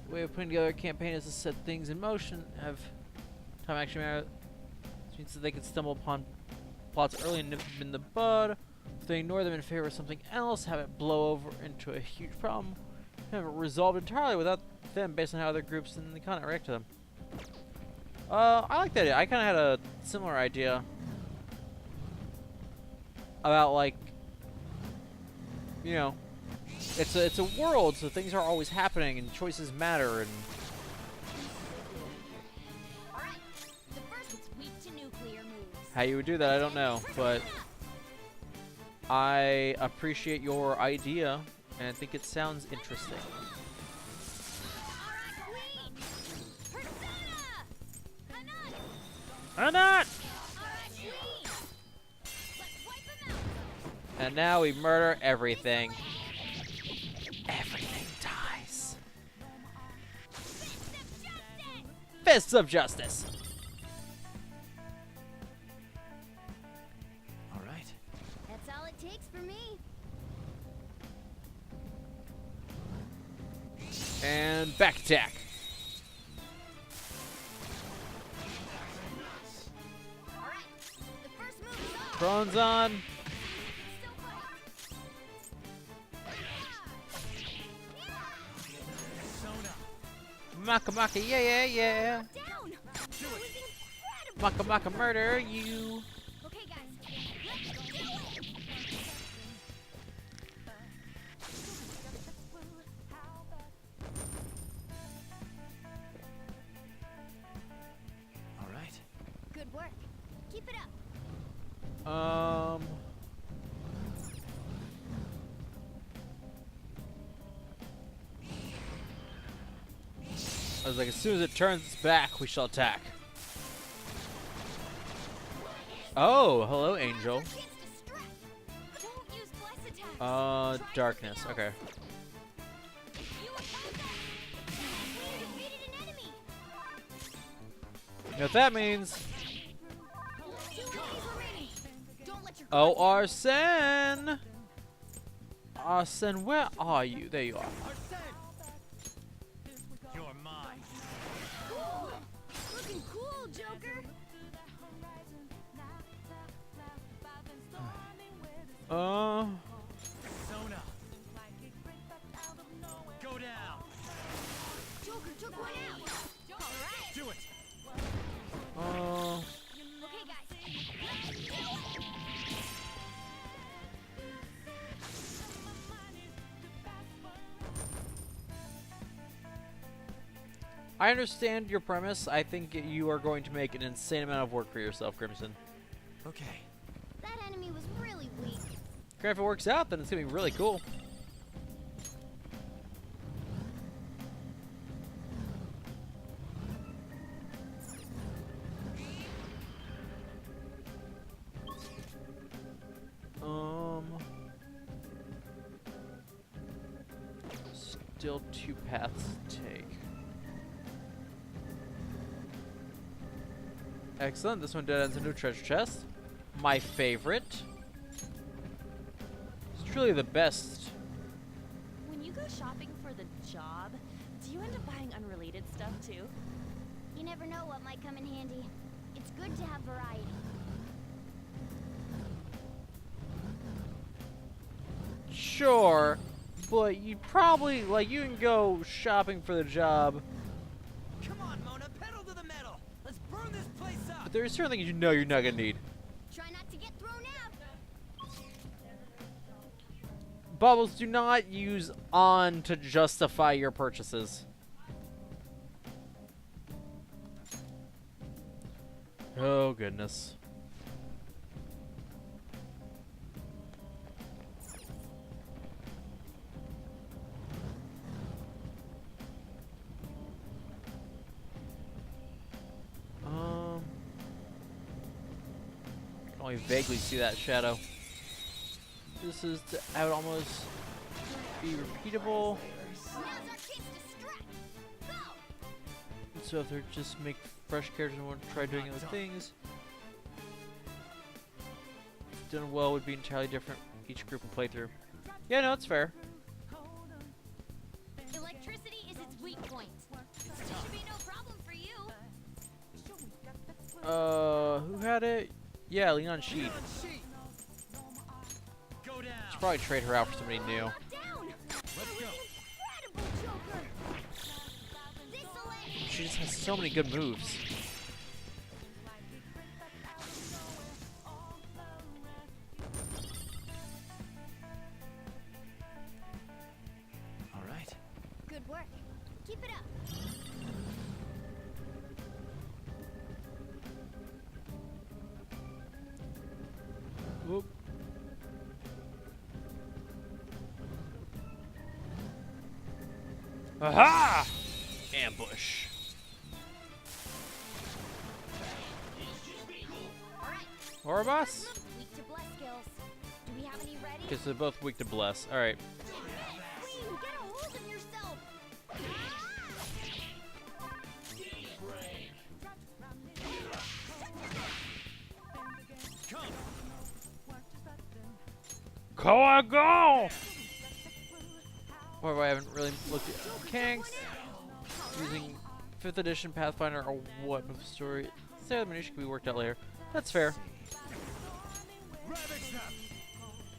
way of putting together a campaign is to set things in motion, have time action matter. This means that they can stumble upon plots early and nip them in the bud. If they ignore them in favor of something else, have it blow over into a huge problem, have it resolved entirely without them based on how other groups in the continent react to them. I like that idea. I kind of had a similar idea about, like, you know, it's a world, so things are always happening and choices matter. And Alright. The first is weak to nuclear moves. how you would do that, I don't know, but I appreciate your idea and I think it sounds interesting. Alright, Queen! Persona! Anat! Anat! Alright, Queen! Let's wipe him out! And now we murder everything. Everything dies. Fist of justice! Fists of justice. All right. That's all it takes for me. And back attack. Alright. The first move is off. Crone's on. Still fight. Maka maka, yeah, yeah, yeah. Down! That was incredible! Maka maka murder you. Okay, guys. I was like, as soon as it turns its back, we shall attack. Oh, hello, Angel. Kids distract. Don't use bless attacks. Try Darkness. something Okay. else. You oppose us. We defeated an enemy. You know what that means? 2 enemies remaining. Don't let your Oh, guard Arsene! Arsene, where are you? There you are. You're mine. down. Looking cool, Joker. Sona. Go down. Joker took one out. All right. Do it. Okay, guys. Let's do it. I understand your premise. I think you are going to make an insane amount of work for yourself, Crimson. Okay. That enemy was really weak. Okay, if it works out, then it's gonna be really cool. Still 2 paths to take. Excellent. This one dead ends into a treasure chest. My favorite. It's truly the best. When you go shopping for the job, do you end up buying unrelated stuff too? You never know what might come in handy. It's good to have variety. Sure, but you probably, like, you can go shopping for the job, Come on, Mona. Pedal to the metal. Let's burn this place up. but there are certain things you know you're not gonna need. Try not to get thrown out. Bubbles, do not use on to justify your purchases. Oh, goodness. I can only vaguely see that shadow. This is to, I would almost be repeatable. Now's our chance to strike. Go. So if they're just make fresh characters and want to try doing other things, if done well would be entirely different each group and playthrough. Yeah, no, it's fair. Electricity is its weak point. Should be no problem for you. Who had it? Yeah, Leon Sheet. Go down. Should probably trade her out for somebody new. Down. Let's go. Incredible, Joker. This'll end. She just has so many good moves. All right. Good work. Keep it up. Whoop. Aha! Ambush. All right. Horribus? Weak to bless skills. Do we have any ready? Because they're both weak to bless. Alright. Queen, get a hold of yourself. Go! Or I haven't really looked at mechanics. Using 5th edition Pathfinder or what of the story. Say the minutia can be worked out later. That's fair.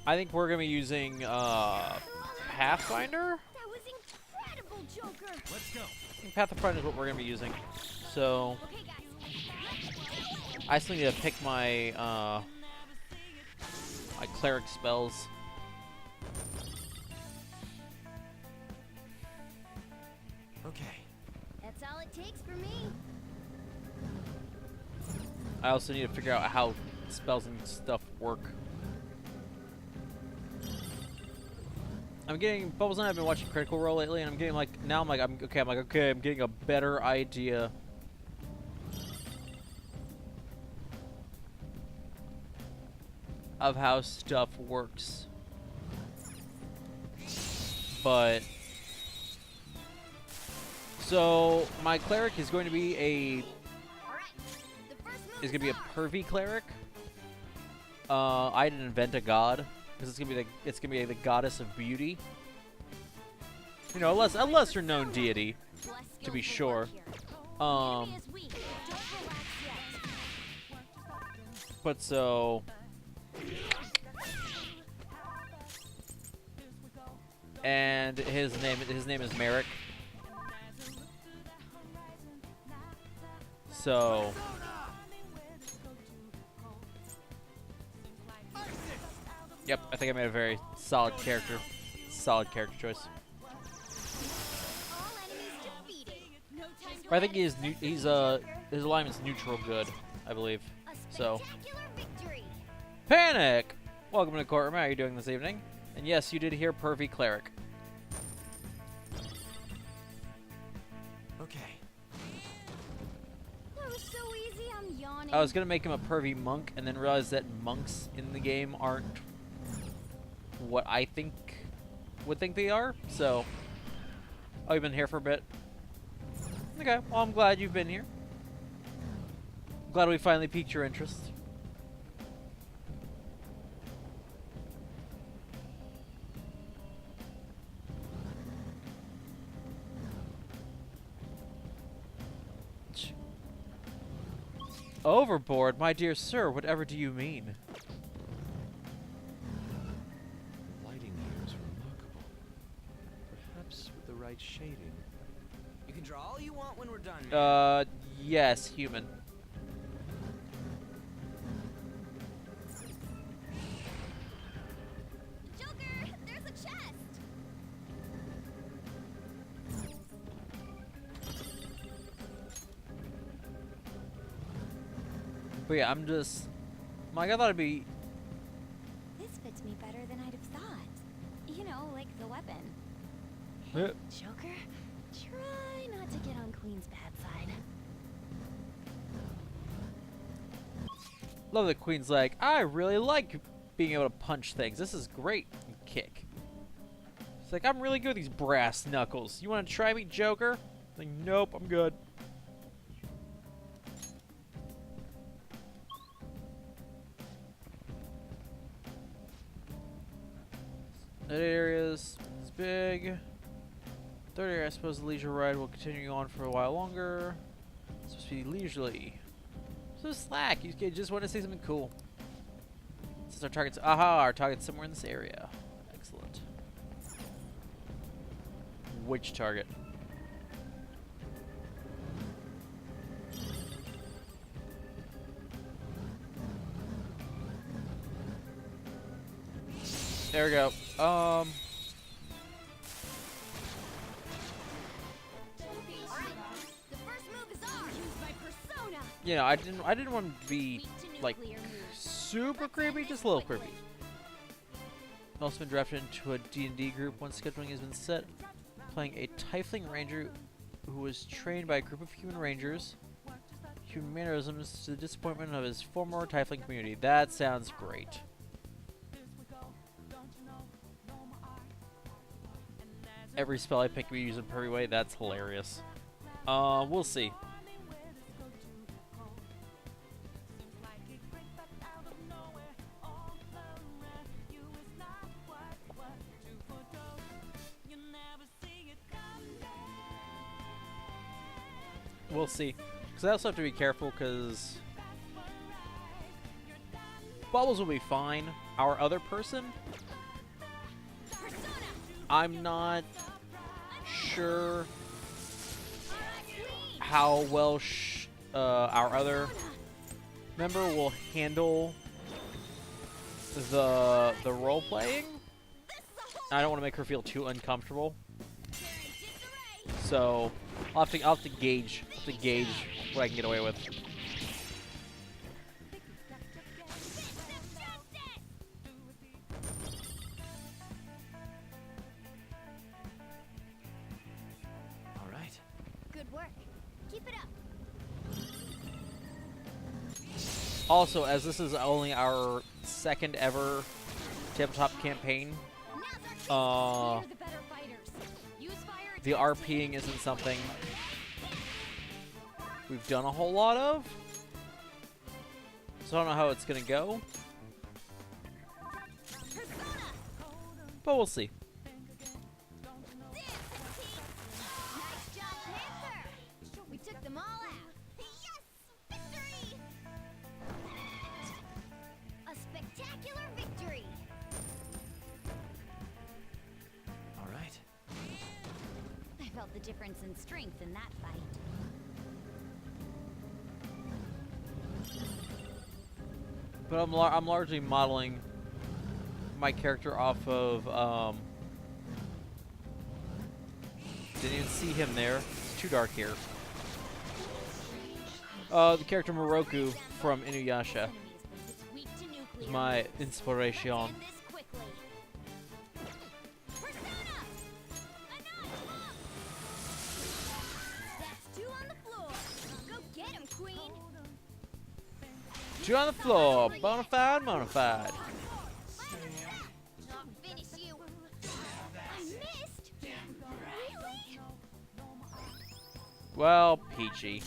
I think we're gonna be using Pathfinder? That was incredible, Joker. Let's go. I think Pathfinder is what we're gonna be using. So Okay, guys. I still need to pick my my cleric spells. Okay. That's all it takes for me. I also need to figure out how spells and stuff work. I'm getting Bubbles and I have been watching Critical Role lately, and I'm getting like now I'm getting a better idea of how stuff works. But so my cleric is going to be a pervy cleric. I didn't invent a god because it's gonna be the goddess of beauty. You know, a lesser known deity, to be sure. But so. And his name is Merrick. So yep, I think I made a very solid character choice. But I think his alignment's neutral good, I believe. So Panic! Welcome to the courtroom. How are you doing this evening? And yes, you did hear pervy cleric. Okay. That was so easy, I'm yawning. I was gonna make him a pervy monk, and then realize that monks in the game aren't what I would think they are. So, oh, you've been here for a bit. Okay, well, I'm glad you've been here. Glad we finally piqued your interest. Overboard, my dear sir, whatever do you mean? The lighting here is remarkable. Perhaps with the right shading. You can draw all you want when we're done, man. Yes, human. Joker, there's a chest. But yeah, I'm just like, I thought it'd be. This fits me better than I'd have thought. You know, like the weapon. Yeah. Joker, try not to get on Queen's bad side. Love that Queen's like, I really like being able to punch things. This is great. And kick. It's like, I'm really good with these brass knuckles. You want to try me, Joker? Like, nope, I'm good. That area's big. Third area, I suppose the leisure ride will continue on for a while longer. It's supposed to be leisurely. So slack. You just want to say something cool. Since our target's our target's somewhere in this area. Excellent. Which target? There we go. The first move is ours. Use my persona. You know, I didn't want to be Weak to like nuclear moves. super creepy, just a little creepy. I've also been drafted into a D&D group once scheduling has been set, playing a Tiefling Ranger who was trained by a group of human rangers. Human mannerisms to the disappointment of his former Tiefling community. That sounds great. Every spell I pick can be used in a pervy way. That's hilarious. We'll see. We'll see. Because I also have to be careful because Bubbles will be fine. Our other person, I'm not sure how well our other member will handle the role playing. I don't want to make her feel too uncomfortable. So I'll have to gauge what I can get away with. Also, as this is only our second ever tabletop campaign, Now's our chance. We're the better fighters. Use fire the attacks. RPing isn't something we've done a whole lot of. So I don't know how it's gonna go, Persona. but we'll see. Nice job, Panther. We took them all out. Yes, victory! A spectacular victory. All right. I felt the difference in strength in that fight. But I'm largely modeling my character off of didn't even see him there. It's too dark here. The character Moroku from Inuyasha is my inspiration. That's 2 on the floor. Go get him, Queen. 2 on the floor, bonafide, bonafide. Not finish you. I missed. Really? Well, Peachy.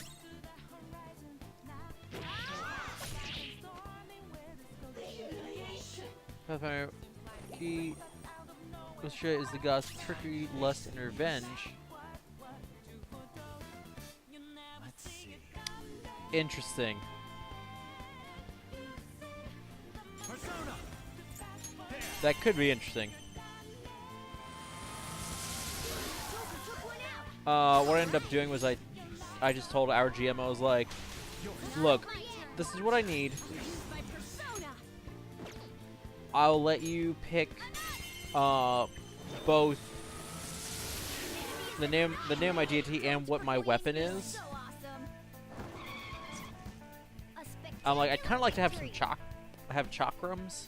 Pathfinder key illustrate is the god's trickery, lust, and revenge. Let's see. Interesting. Persona. That could be interesting. Joker took one out. What I ended up doing was I just told our GM, I was like, look, this is what I need. Use my persona. I'll let you pick both the name of my deity and what my weapon is. So awesome. I'm like, I'd kind of like to have some chakrams,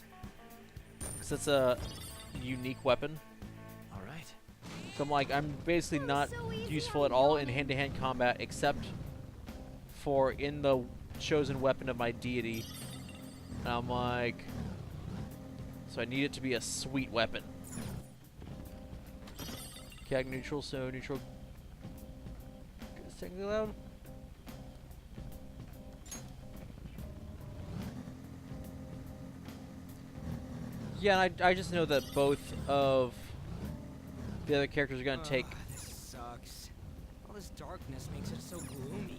because it's a unique weapon. All right. So I'm like, I'm basically not useful at all in hand-to-hand combat except for in the chosen weapon of my deity. And I'm like, so I need it to be a sweet weapon. Cag neutral, so neutral. Is it technically allowed? Yeah, and I just know that both of the other characters are gonna take. This sucks. All this darkness makes it so gloomy.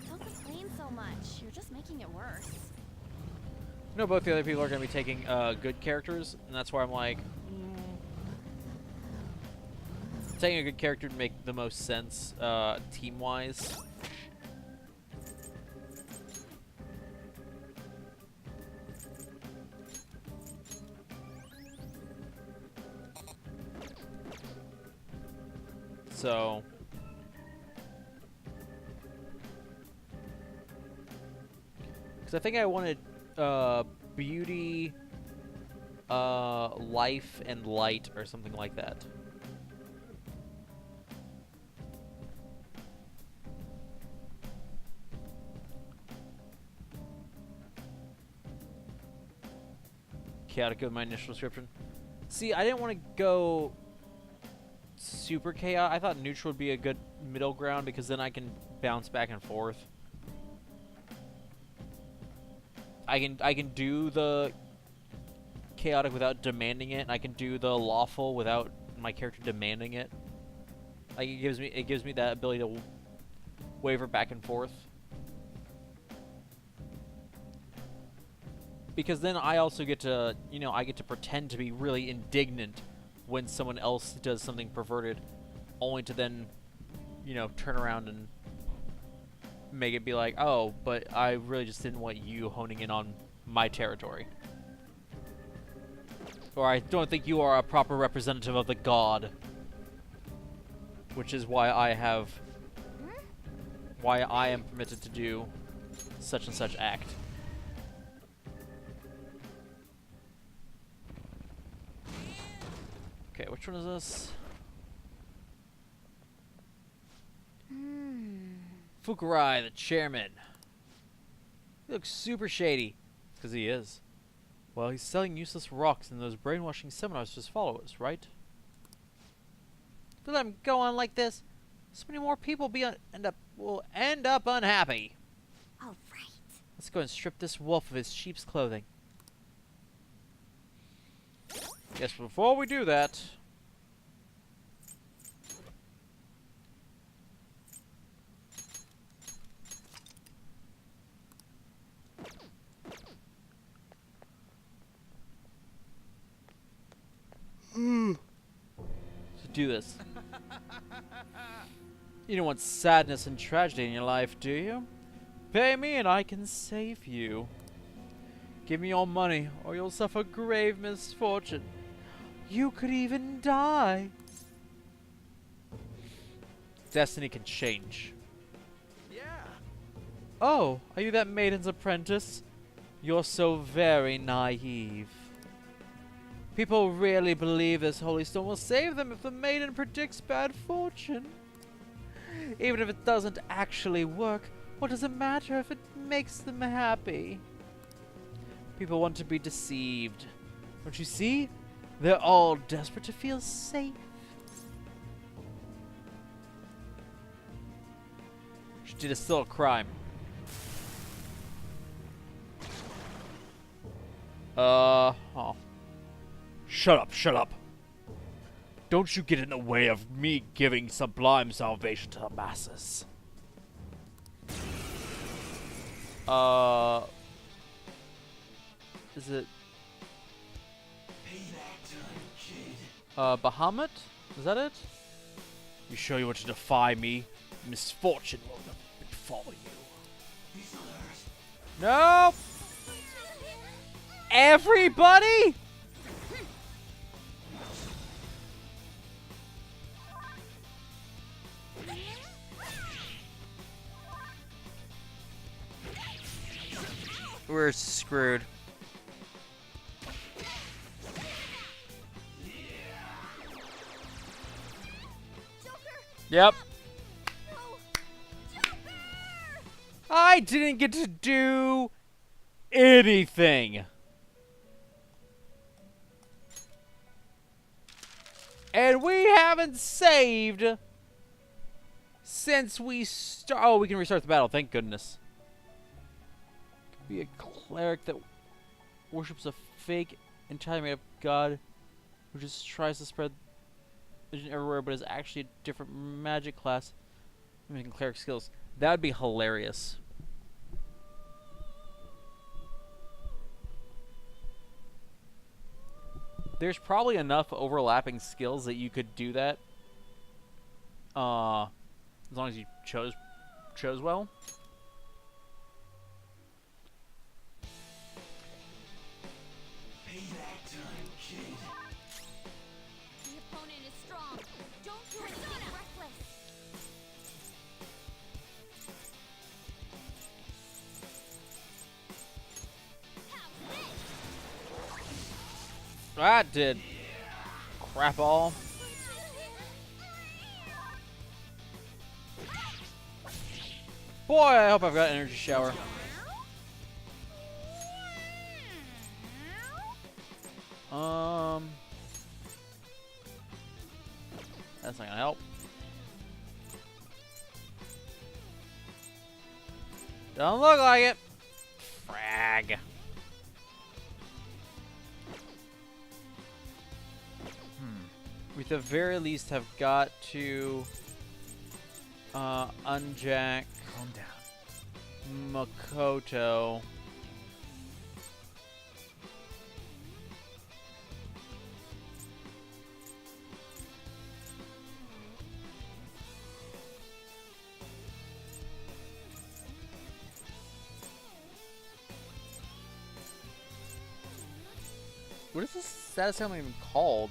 Don't complain so much. You're just making it worse. No, both the other people are gonna be taking good characters, and that's why I'm like, taking a good character would make the most sense team-wise. So, because I think I wanted beauty, life, and light, or something like that. Chaotic with my initial description. See, I didn't want to go super chaotic. I thought neutral would be a good middle ground because then I can bounce back and forth. I can do the chaotic without demanding it, and I can do the lawful without my character demanding it. Like it gives me that ability to waver back and forth. Because then I also get to, I get to pretend to be really indignant when someone else does something perverted, only to then, turn around and make it be like, oh, but I really just didn't want you honing in on my territory. Or I don't think you are a proper representative of the god. Which is why I am permitted to do such and such act. Okay, which one is this? Fukurai, the chairman. He looks super shady. Because he is. Well, he's selling useless rocks in those brainwashing seminars to his followers, right? If we let him go on like this, so many more people will end up unhappy. All right. Let's go and strip this wolf of his sheep's clothing. Yes, before we do that... to do this. You don't want sadness and tragedy in your life, do you? Pay me and I can save you. Give me your money or you'll suffer grave misfortune. You could even die. Destiny can change. Yeah. Oh, are you that maiden's apprentice? You're so very naive. People really believe this holy stone will save them if the maiden predicts bad fortune. Even if it doesn't actually work, what does it matter if it makes them happy? People want to be deceived. Don't you see? They're all desperate to feel safe. She did is still a crime. Oh. Shut up, shut up. Don't you get in the way of me giving sublime salvation to the masses. Is it... Bahamut? Is that it? You sure you want to defy me? Misfortune will befall you. Nope! Everybody? We're screwed. Yep. No. Joker! I didn't get to do anything. And we haven't saved since we oh, we can restart the battle. Thank goodness. Could be a cleric that worships a fake, entirely made up god who just tries to spread religion everywhere, but is actually a different magic class. Making cleric skills. That would be hilarious. There's probably enough overlapping skills that you could do that. As long as you chose well. Payback time, kid. The opponent is strong. Don't do anything reckless. That did crap all. Boy, I hope I've got energy shower. That's not gonna help. Don't look like it. Frag. We at the very least have got to unjack Calm down. Makoto. What is this status helmet even called?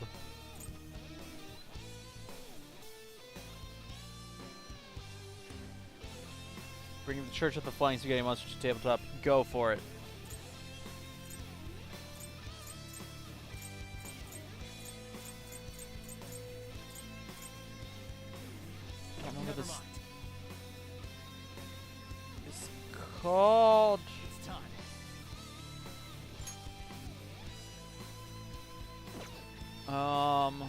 Bring the church up the flying spaghetti monster to tabletop. Go for it. I don't know what this is called. It's time Come.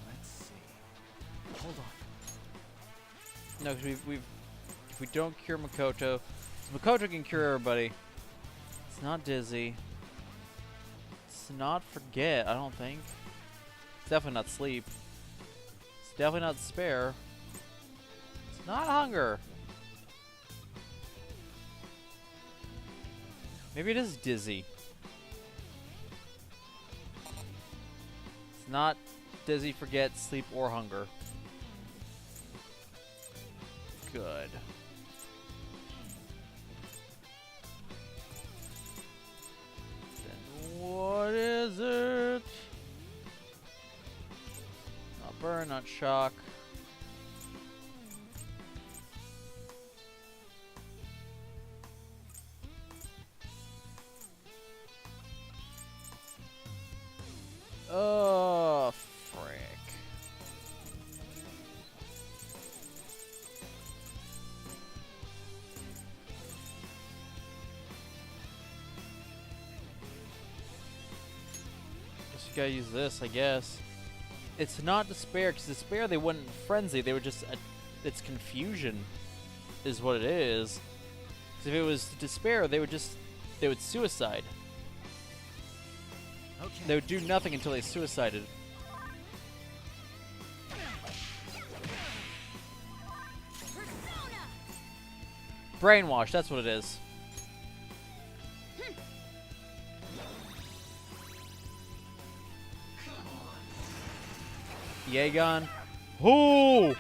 Let's see. Hold on. No, because if we don't cure Makoto, 'cause Makoto can cure everybody. It's not dizzy. It's not forget, I don't think. It's definitely not sleep. It's definitely not despair. It's not hunger. Maybe it is dizzy. It's not dizzy, forget, sleep, or hunger. Good. Then what is it? Not burn, not shock. Oh, frick. Guess you gotta use this, I guess. It's not despair, because despair they wouldn't frenzy, they would just... it's confusion, is what it is. Because if it was despair, they would suicide. Okay. They would do nothing until they suicided. Persona! Brainwash, that's what it is. Yegon. Ooh!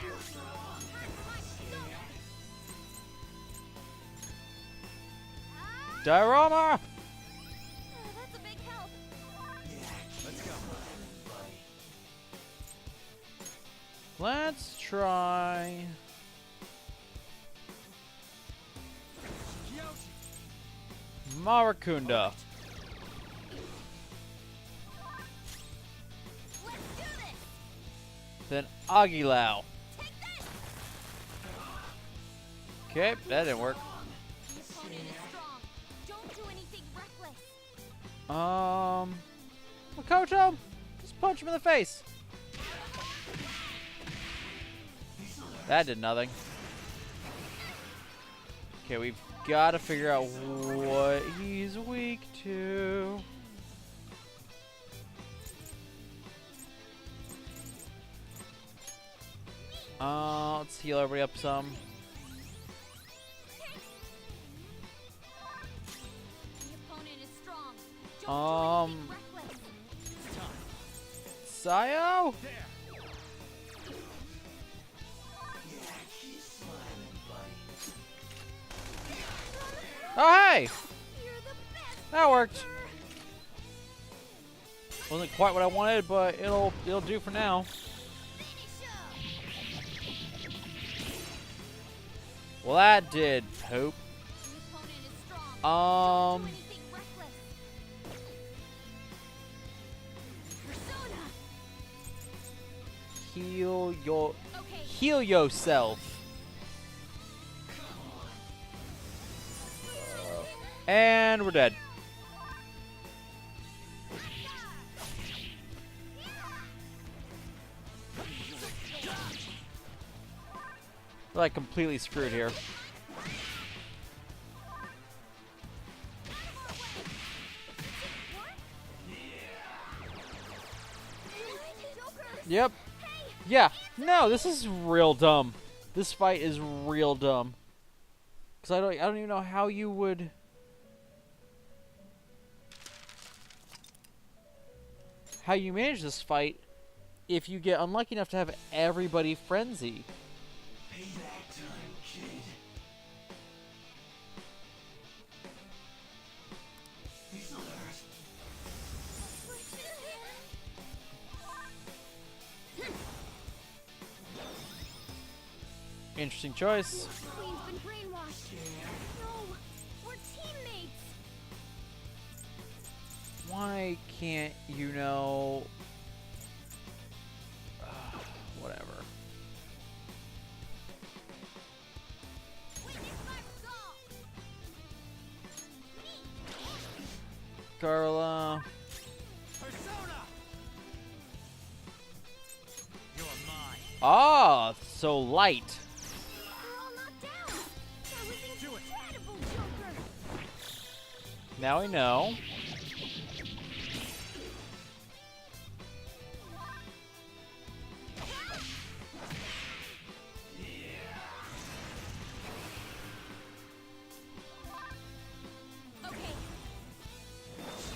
Diorama! That's a big help. Let's go. Let's try... Marakunda. Let's do this. Then Aguilau. Take this. Okay, that didn't work. The opponent is strong. Don't do anything reckless. Makoto, just punch him in the face. That did nothing. Okay, we've got to figure out what he's weak to. Let's heal everybody up some. The opponent is strong. Don't do anything reckless. Sayo? Oh, hey! You're the best. That worked. Wasn't quite what I wanted, but it'll do for now. Finish him. Well, that did poop. The opponent is strong. Don't do anything reckless. Persona. Heal yourself. And we're dead. We're like completely screwed here. Yep. Yeah. No, this is real dumb. This fight is real dumb. Cause I don't even know how you would. How you manage this fight if you get unlucky enough to have everybody frenzy. Payback time, kid. He's not hurt. Interesting choice. Queen's been brainwashed. No, we're teammates. Why can't you know? Whatever. Witness my resolve. Carla. Persona! You're mine. Ah, so light. We're all knocked down. That was Do it. incredible, Joker. Now we know. Okay,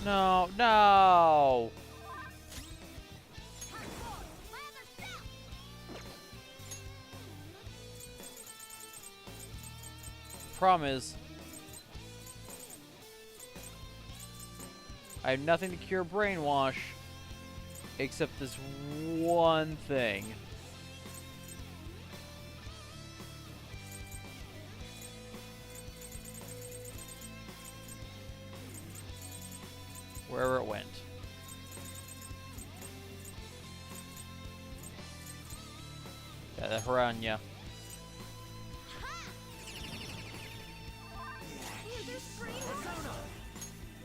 No, no. hardcore. My other self. Problem is, I have nothing to cure brainwash except this one thing. Wherever it went. Yeah, the Haranya. There's brainwash.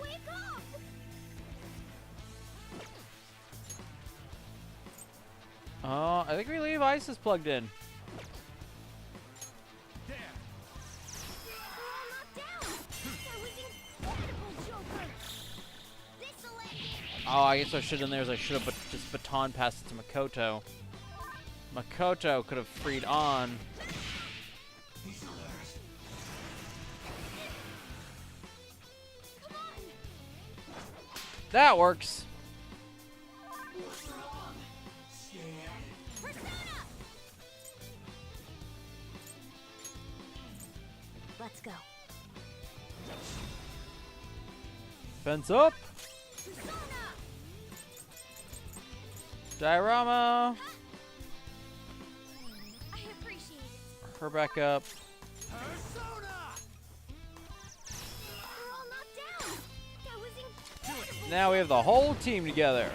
Wake up! Oh, I think we leave Isis plugged in. There. We're all knocked down. That was incredible, Joker. This'll end it. Oh, I guess what I should have done there is I should have just baton passed it to Makoto. Makoto could have freed on. He's the last. Come on. That works. What's wrong? Scared? Persona. Let's go. Fence up. Persona. Diorama. I appreciate it. Her back up. Persona! We're all knocked down. That was incredible. Now we have the whole team together.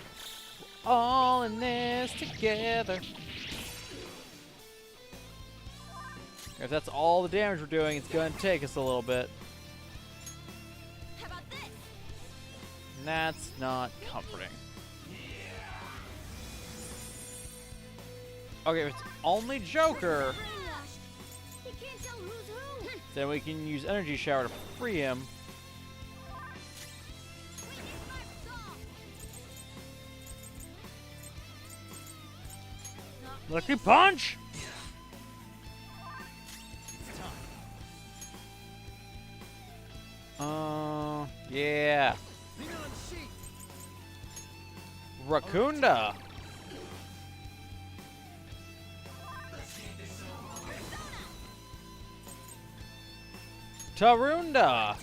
All in this together. If that's all the damage we're doing, it's going to take us a little bit. How about this? And that's not comforting. Okay, if it's only Joker, Brainwashed. You can't tell who's who. then we can use Energy Shower to free him. Lucky Punch! Yeah. Lean on sheet. Rakunda. Tarunda.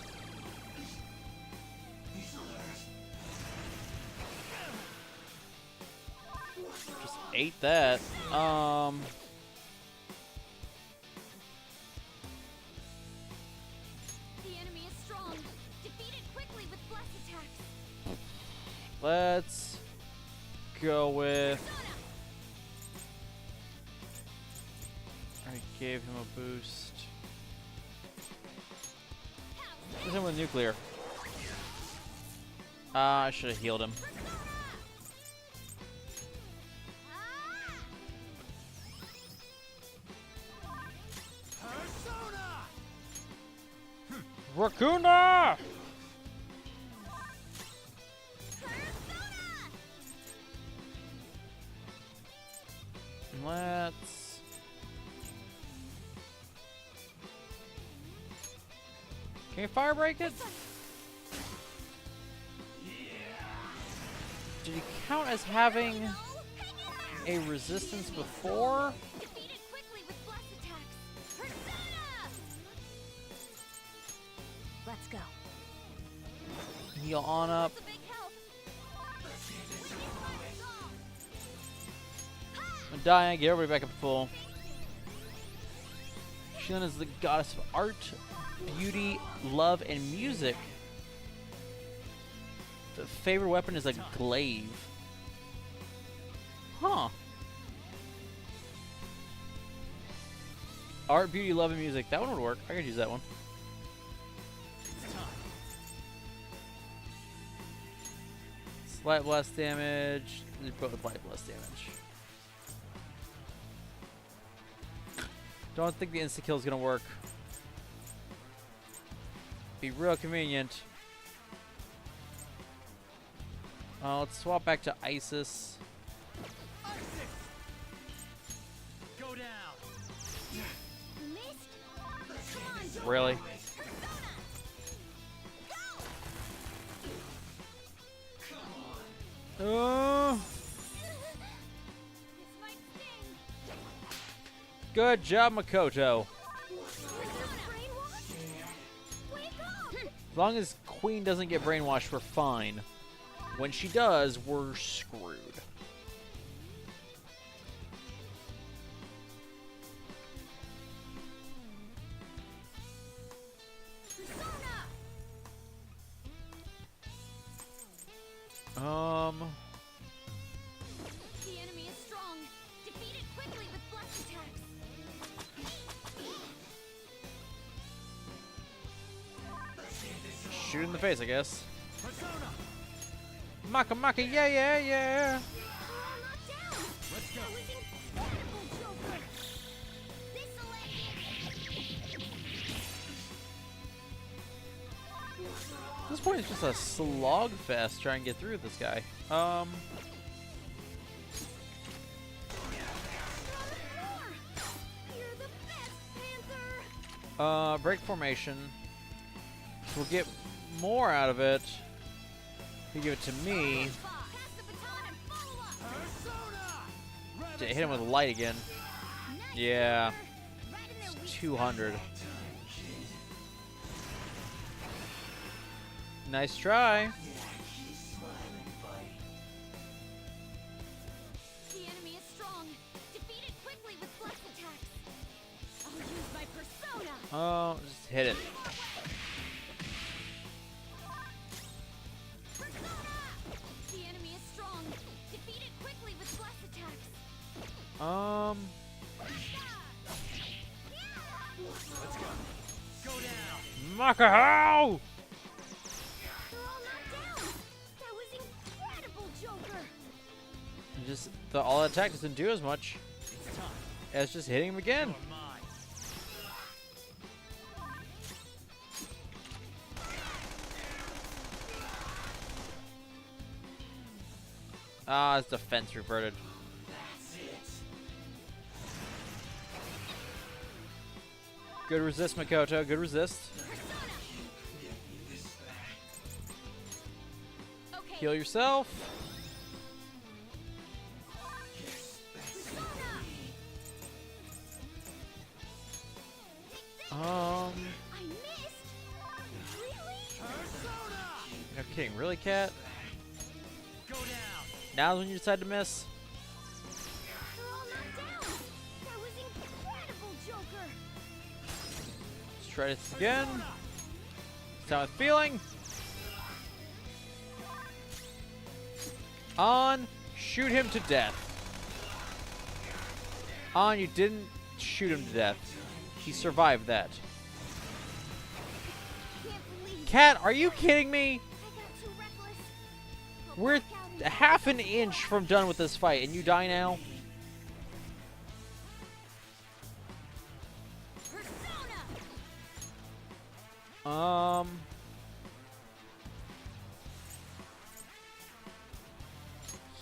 Just ate that. The enemy is strong. Defeat it quickly with blast attacks. Let's go with. I gave him a boost. Who's him with nuclear? I should have healed him. Persona! Rakunda! Let's. Can you fire break it? Did he count as having a resistance before? Defeat it quickly with blast attacks. Persona! Let's go. Heal on up. That's a big help. I'm dying. Get everybody back up to full. Shilin is the goddess of art, beauty, love, and music. The favorite weapon is a glaive. Huh. Art, beauty, love, and music. That one would work. I could use that one. It's time. Light blast damage. They're both light blast damage. Don't think the insta kill is gonna work. Be real convenient. Let's swap back to Isis. Go down. Missed? Come on, Joker. Really? Oh, This might sting. good job, Makoto. Brainwash? Wake up! As long as Queen doesn't get brainwashed, we're fine. When she does, we're screwed. The enemy is strong. Defeat it quickly with blast attacks. Shoot in the face, I guess. Persona. Maka Maka, yeah, yeah, yeah. We're all knocked down. Let's go. That was incredible, Joker. At this point, it's just a slog fest trying to get through this guy. You're the best, Panther. Break formation. We'll get more out of it. If you give it to me. Pass the baton and follow up. Persona. To hit him with light again. Nice, Yeah. Joker. Right in their weak 200. Nice try. The enemy is strong. Defeat it quickly with blast attacks. I'll use my persona. Oh, just hit it. Persona! The enemy is strong. Defeat it quickly with blast attacks. Let's go. Go down. Makahow! They're all knocked down. That was incredible, Joker. Just the all attack doesn't do as much It's time. as just hitting him again. You're mine. Ah, his defense reverted. Good resist, Makoto. Good resist. Okay. Heal yourself. I missed. Really? Persona. No kidding. Really, Cat? Go down. Now's when you decide to miss? They're all knocked down. That was incredible, Joker. Let's try this again. This time with feeling. On. Shoot him to death. On, you didn't shoot him to death. He survived that. Can't believe Cat, are you kidding me? I got too reckless. I'll We're back out and half an inch from done with this fight, and you die now? Persona.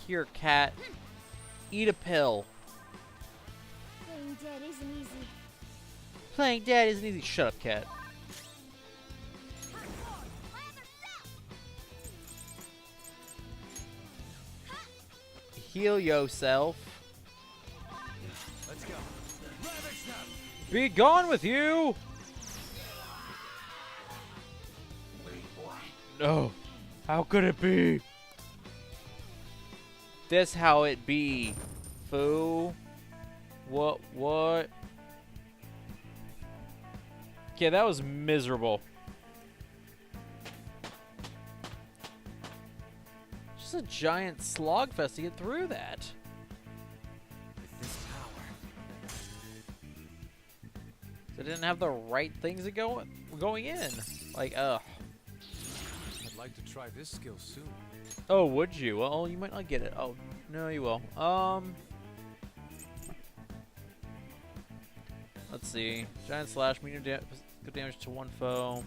Here, Cat. Eat a pill. Playing dead isn't easy. Playing dead isn't easy. Shut up, Cat. Heal yourself. Let's go. Ravage them. Be gone with you! No. How could it be? This how it be, fool. What? Okay, that was miserable. Just a giant slogfest to get through that. This power. They didn't have the right things to going in. Like, ugh. I'd like to try this skill soon. Oh, would you? Well, you might not get it. Oh, no, you will. Let's see. Giant slash, medium good damage to one foe.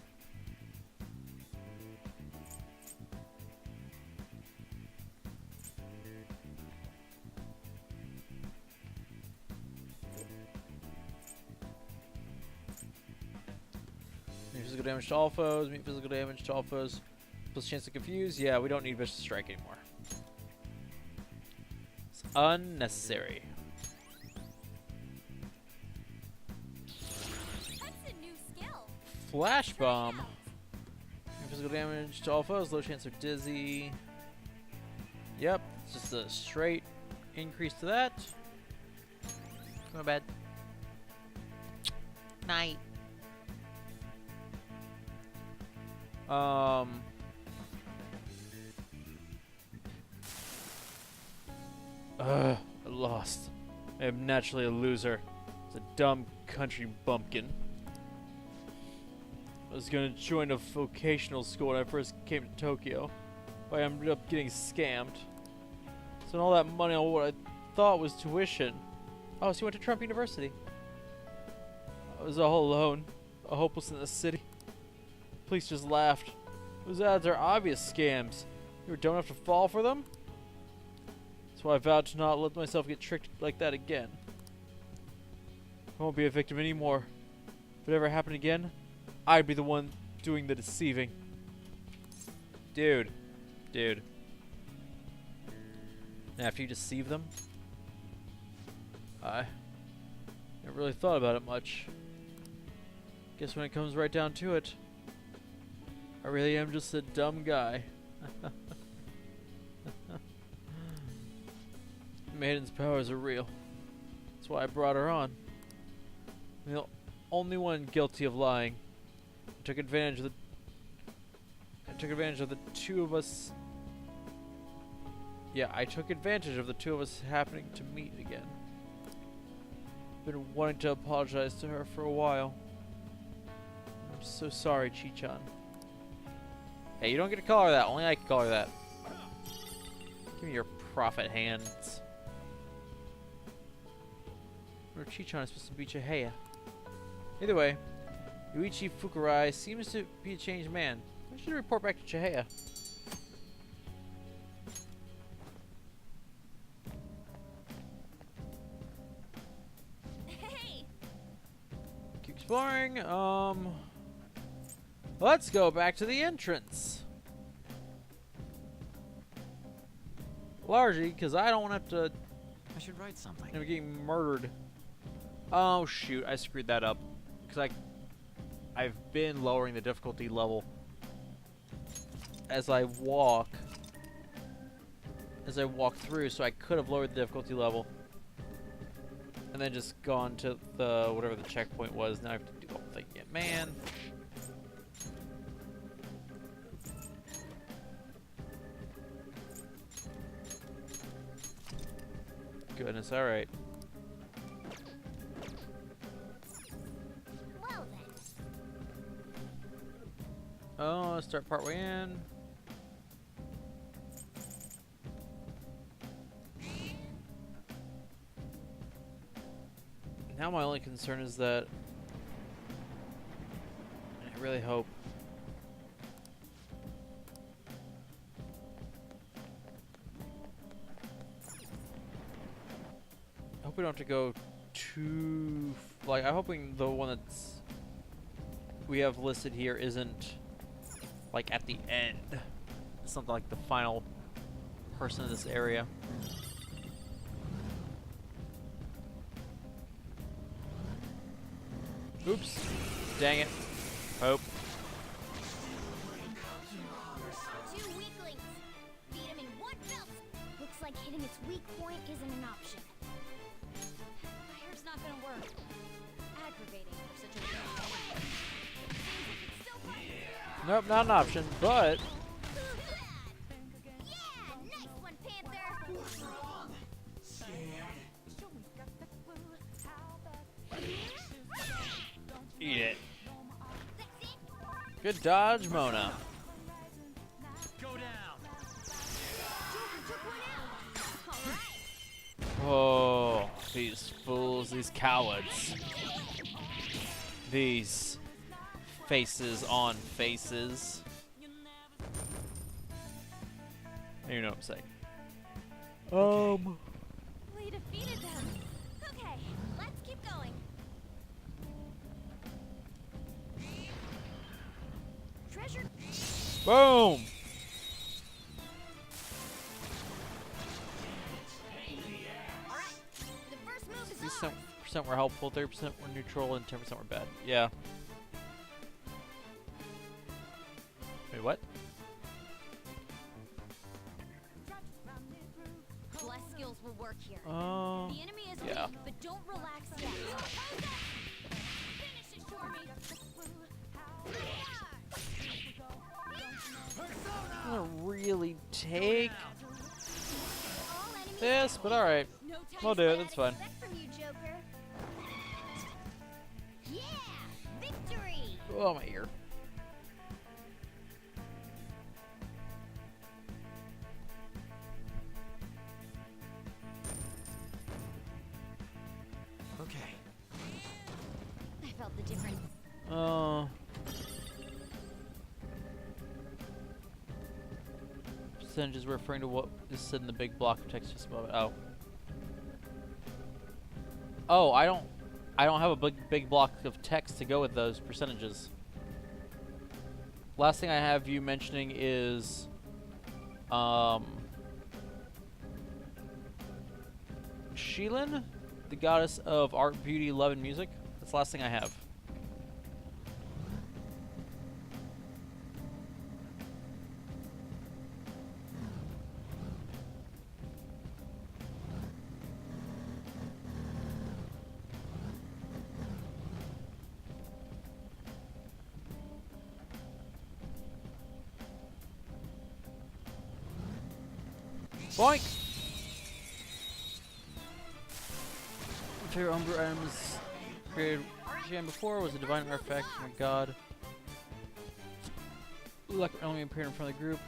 Physical damage to all foes, meet physical damage to all foes, plus chance to confuse. Yeah, we don't need Vicious Strike anymore. It's unnecessary. That's a new skill. Flash Bomb. Meet physical damage to all foes, low chance of dizzy. Yep, it's just a straight increase to that. Go to bed. Night. I lost. I am naturally a loser. It's a dumb country bumpkin. I was gonna join a vocational school when I first came to Tokyo, but I ended up getting scammed. Spent all that money on what I thought was tuition. Oh, so you went to Trump University. I was all alone, hopeless in the city. Police just laughed. Those ads are obvious scams. You don't have to fall for them? So I vowed to not let myself get tricked like that again. I won't be a victim anymore. If it ever happened again, I'd be the one doing the deceiving. Dude. Dude. After you deceive them? I never really thought about it much. Guess when it comes right down to it, I really am just a dumb guy. Maiden's powers are real. That's why I brought her on. I'm the only one guilty of lying. I took advantage of the two of us. Yeah, I took advantage of the two of us happening to meet again. Been wanting to apologize to her for a while. I'm so sorry, Chi-chan. Hey, you don't get to call her that. Only I can call her that. Give me your prophet hands. Or Chi-chan is supposed to be Chihaya. Either way, Yuichi Fukurai seems to be a changed man. I should report back to Chihaya. Hey! Keep exploring. Let's go back to the entrance. Largely because I don't want to have to I should write something. end up getting murdered. Oh shoot, I screwed that up. Because I've been lowering the difficulty level as I walk through, so I could have lowered the difficulty level and then just gone to the whatever the checkpoint was. Now I have to do the whole thing again. Man. Goodness, alright. Well then. Oh, let's start partway in. Now my only concern is that I really hope we don't have to go too like I'm hoping the one that's we have listed here isn't like at the end. It's not like the final person in this area. Oops. Dang it. Hope. Two weaklings. Beat him in one fell. Looks like hitting its weak point isn't an option. Fire's not gonna work. Aggravating for such a weak point. Seems like it's still possible. Nope, not an option, but Yeah, nice one, Panther. What's wrong? Scared? eat it. Good dodge, Mona. Go down. Oh, these fools, these cowards. These faces on faces. You know what I'm saying. We defeated them. Okay, let's keep going. Treasure. Boom! All right. The first move is ours. 60% were helpful, 30% were neutral, and 10% were bad. Yeah. Wait, what? Bless skills will work here. Oh. The enemy is yeah. weak, but don't relax yet. Finish it for me. I don't really take All enemies this, but alright. no time We'll for do it, what that's I'd fine. expect from you, Joker. Yeah, victory. Oh, my ear. Okay. I felt the difference. Oh. Percentages were referring to what is said in the big block of text just above it. Oh. Oh, I don't have a big block of text to go with those percentages. Last thing I have you mentioning is Sheelin, the goddess of art, beauty, love, and music. That's the last thing I have. Boink! My favorite Umbra items created before was a divine artifact from a god. Luck only appeared in front of the group.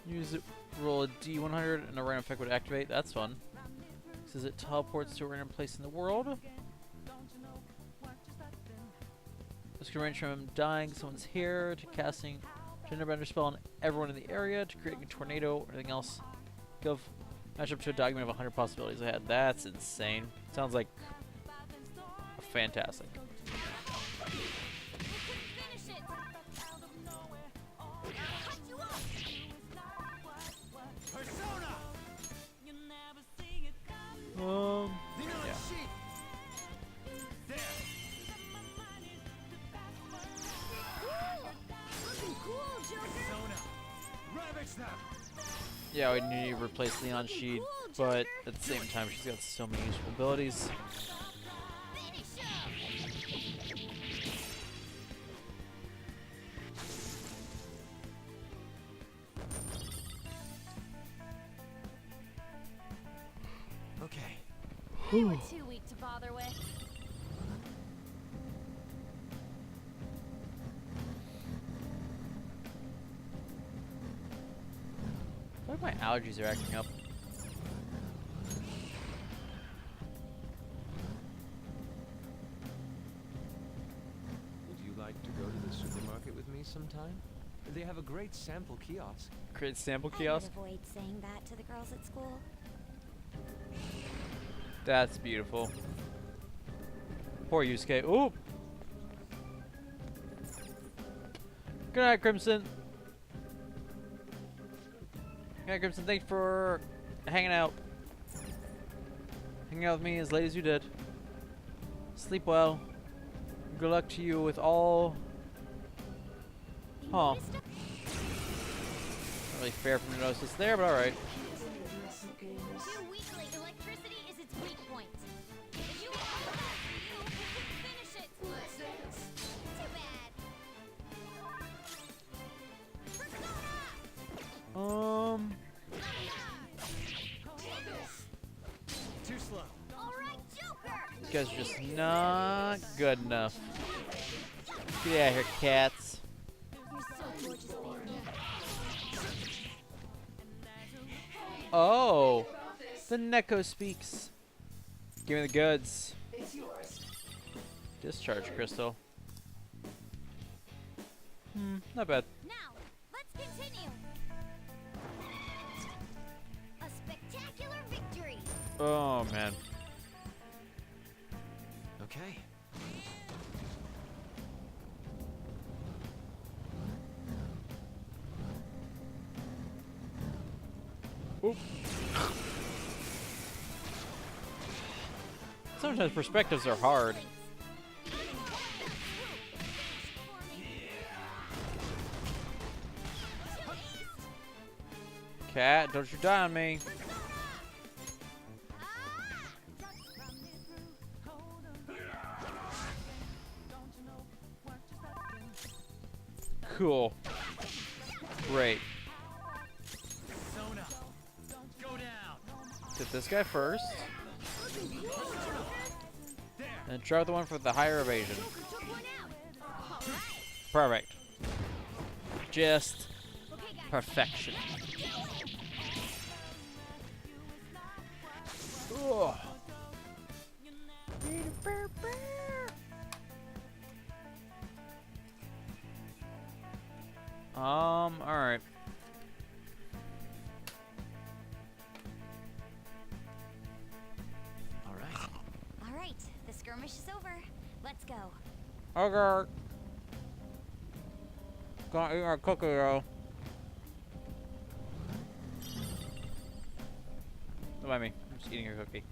Use it, roll a D100 and a random effect would activate. That's fun. Says it teleports to a random place in the world. This can range from dying, someone's here, to casting Genderbender spell on everyone in the area, to creating a tornado or anything else. Go match up to a document of 100 possibilities I had. That's insane. Sounds like fantastic. Finish it. Cut you off. Persona! Yeah. There! Looking cool, Joker. Persona! Ravage them! Yeah, we need to replace Leon's sheet, but at the same time, she's got so many useful abilities. Finish him. Okay. They were too weak to bother with. I feel like my allergies are acting up. Would you like to go to the supermarket with me sometime? They have a great sample kiosk. Create sample I kiosk. would avoid saying that to the girls at school. That's beautiful. Poor Yusuke. Ooh! Good night, Crimson. Good night, Crimson. Thanks for hanging out. Hanging out with me as late as you did. Sleep well. Good luck to you with all. You Huh. noticed it? Not really fair for me to notice this there, but alright. Too weakly. Electricity is its weak point. If you want that, you can finish it. Too bad. Persona! Too slow. All right, Joker. You guys are just not good enough. Get out of here, cats. You're so gorgeous, baby. Oh, the Neko speaks. Give me the goods. It's yours. Discharge crystal. Not bad. Now, let's continue. A spectacular victory. Oh man. Okay. Sometimes perspectives are hard. Cat, don't you die on me. Cool. Great. Sona, go down. Hit this guy first. And try the one for the higher evasion. Perfect. Just perfection. Ugh. Alright. All right. All right, the skirmish is over. Let's go. Okay. Gonna eat our cookie though. Don't mind me. I'm just eating your cookie.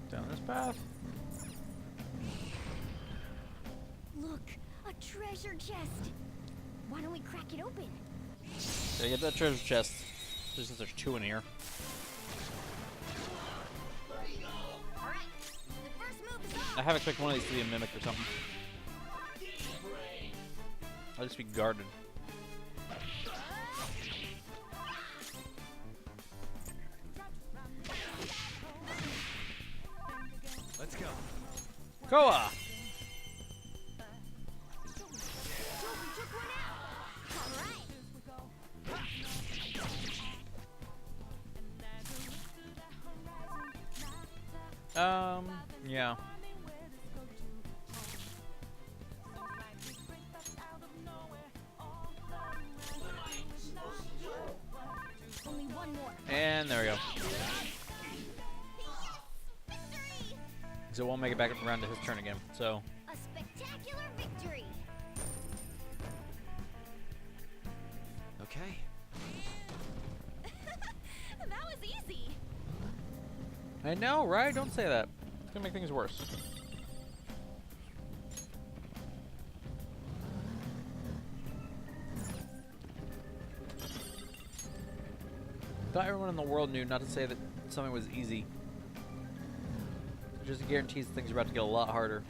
Down this path. Look, a treasure chest. Why don't we crack it open? Yeah, get that treasure chest. Just since there's two in here. All right, the first move is I off. have expected one of these to be a mimic or something. I'll just be guarded. Let's go. Koa! Took one out. All right. Yeah. Only one more. And there we go. Victory! So it won't make it back around to his turn again. So, A spectacular victory. Okay. That was easy. I know, right? Don't say that. It's gonna make things worse. Thought everyone in the world knew not to say that something was easy. It just guarantees things are about to get a lot harder.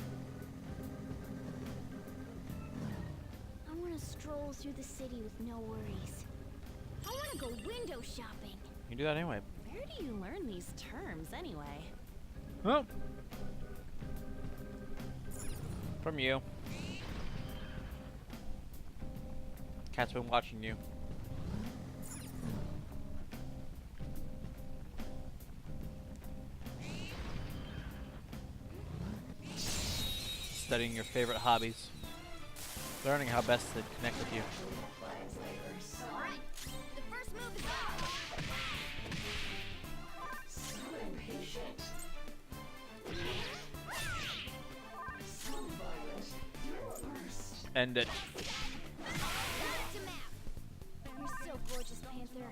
I want to stroll through the city with no worries. I want to go window shopping. You can do that anyway. Where do you learn these terms anyway? Oh. From you. Cat's been watching you. Studying your favorite hobbies. Learning how best to connect with you. All right, the first move is off. So impatient. So violent. You're worst. End it. Back to map. You're so gorgeous, Panther.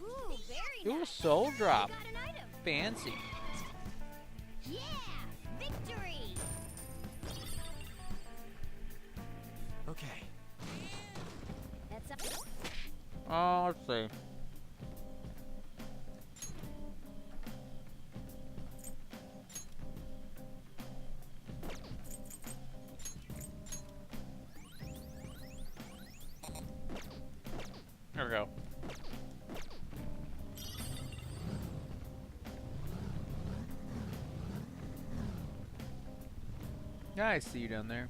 Ooh, very Ooh, nice. soul drop. Got an item. Fancy. Yeah, victory. Okay. That's up. Oh, let's see. There we go. I see you down there.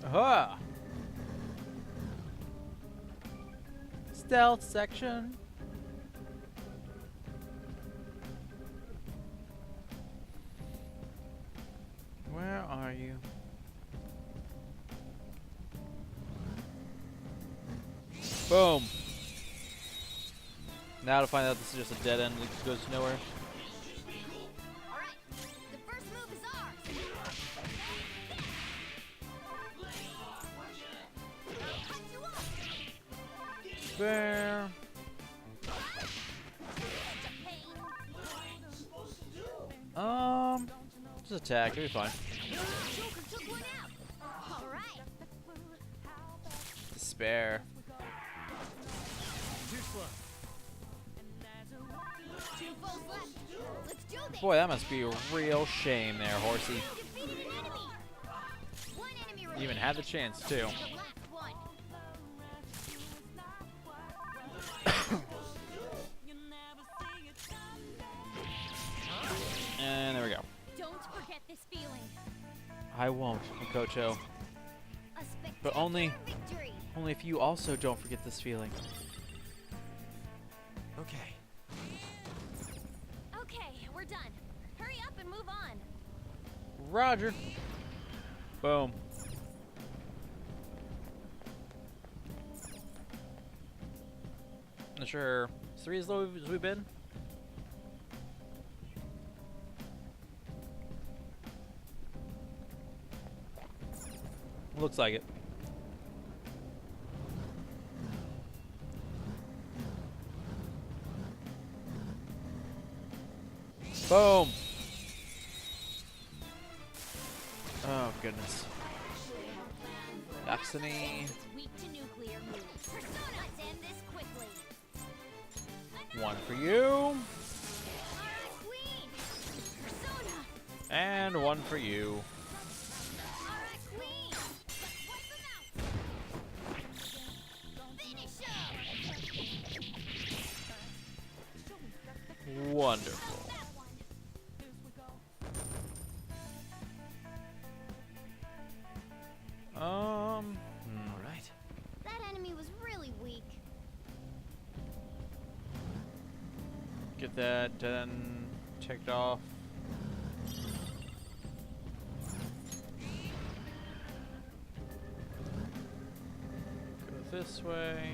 Aha! Stealth section. Where are you? Boom. Now to find out this is just a dead end that goes nowhere. Alright, the first move is ours. I'll cut you off. Bear. Just attack. It'll be fine. Joker took one out. Alright. Despair. Too slow. Two foes left. Let's do this. Boy, that must be a real shame there, Horsey. Defeated an enemy. One enemy You even had the chance, too. The last one. And there we go. Don't forget this feeling. I won't, Mikoto. A But only spectacular victory. if you also don't forget this feeling. Okay. Okay, we're done. Hurry up and move on. Roger. Boom. Not sure. 3 as low as we've been. Looks like it. Boom. Oh goodness. Destiny. It's weak to nuclear moves. Persona, let's end this quickly. 1 for you. Alright, Queen. Persona. And 1 for you. Alright, Queen. Let's wipe them out. Finish him. Wonderful. That one. All right. That enemy was really weak. Get that done. Checked off. Go this way.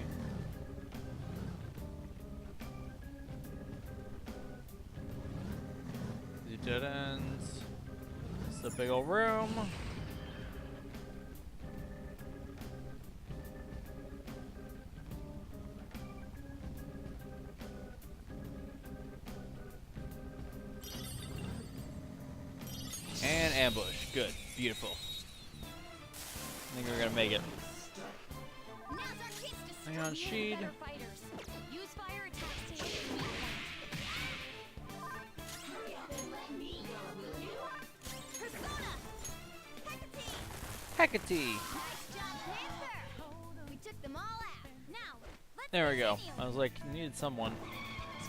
The dead ends. It's a big old room. And ambush. Good. Beautiful. I think we're gonna make it. Now's our chance to Hang on, strike Sheed. better fighters. Use fire attacks to hit the weak point. Hurry up and let me go, will you? Persona. Hecate. Hecate. Nice job, Panther. We took them all out. Now, let's There we go. continue. I was like, needed someone.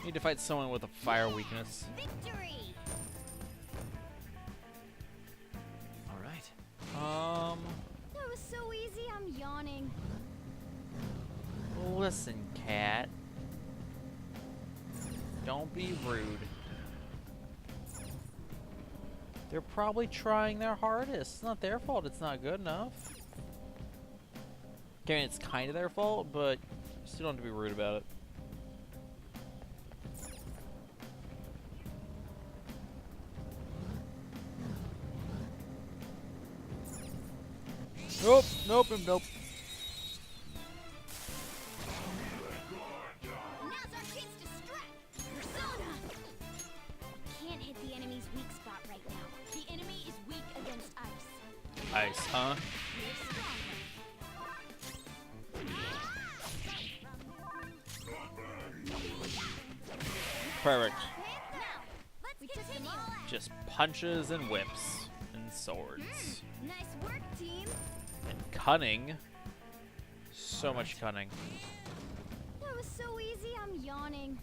Need to fight someone with a fire weakness. Victory. All right. That was so easy, I'm yawning. Listen, cat. Don't be rude. They're probably trying their hardest. It's not their fault it's not good enough. Okay, I mean, it's kind of their fault, but you still don't have to be rude about it. Nope, nope, nope. Now's our chance to strike. Persona. Can't hit the enemy's weak spot right now. The enemy is weak against ice. Ice, huh? Here's Perfect. Now, let's continue. Just punches and whips and swords. Nice work, team. And cunning. So much cunning. That was so easy, I'm yawning.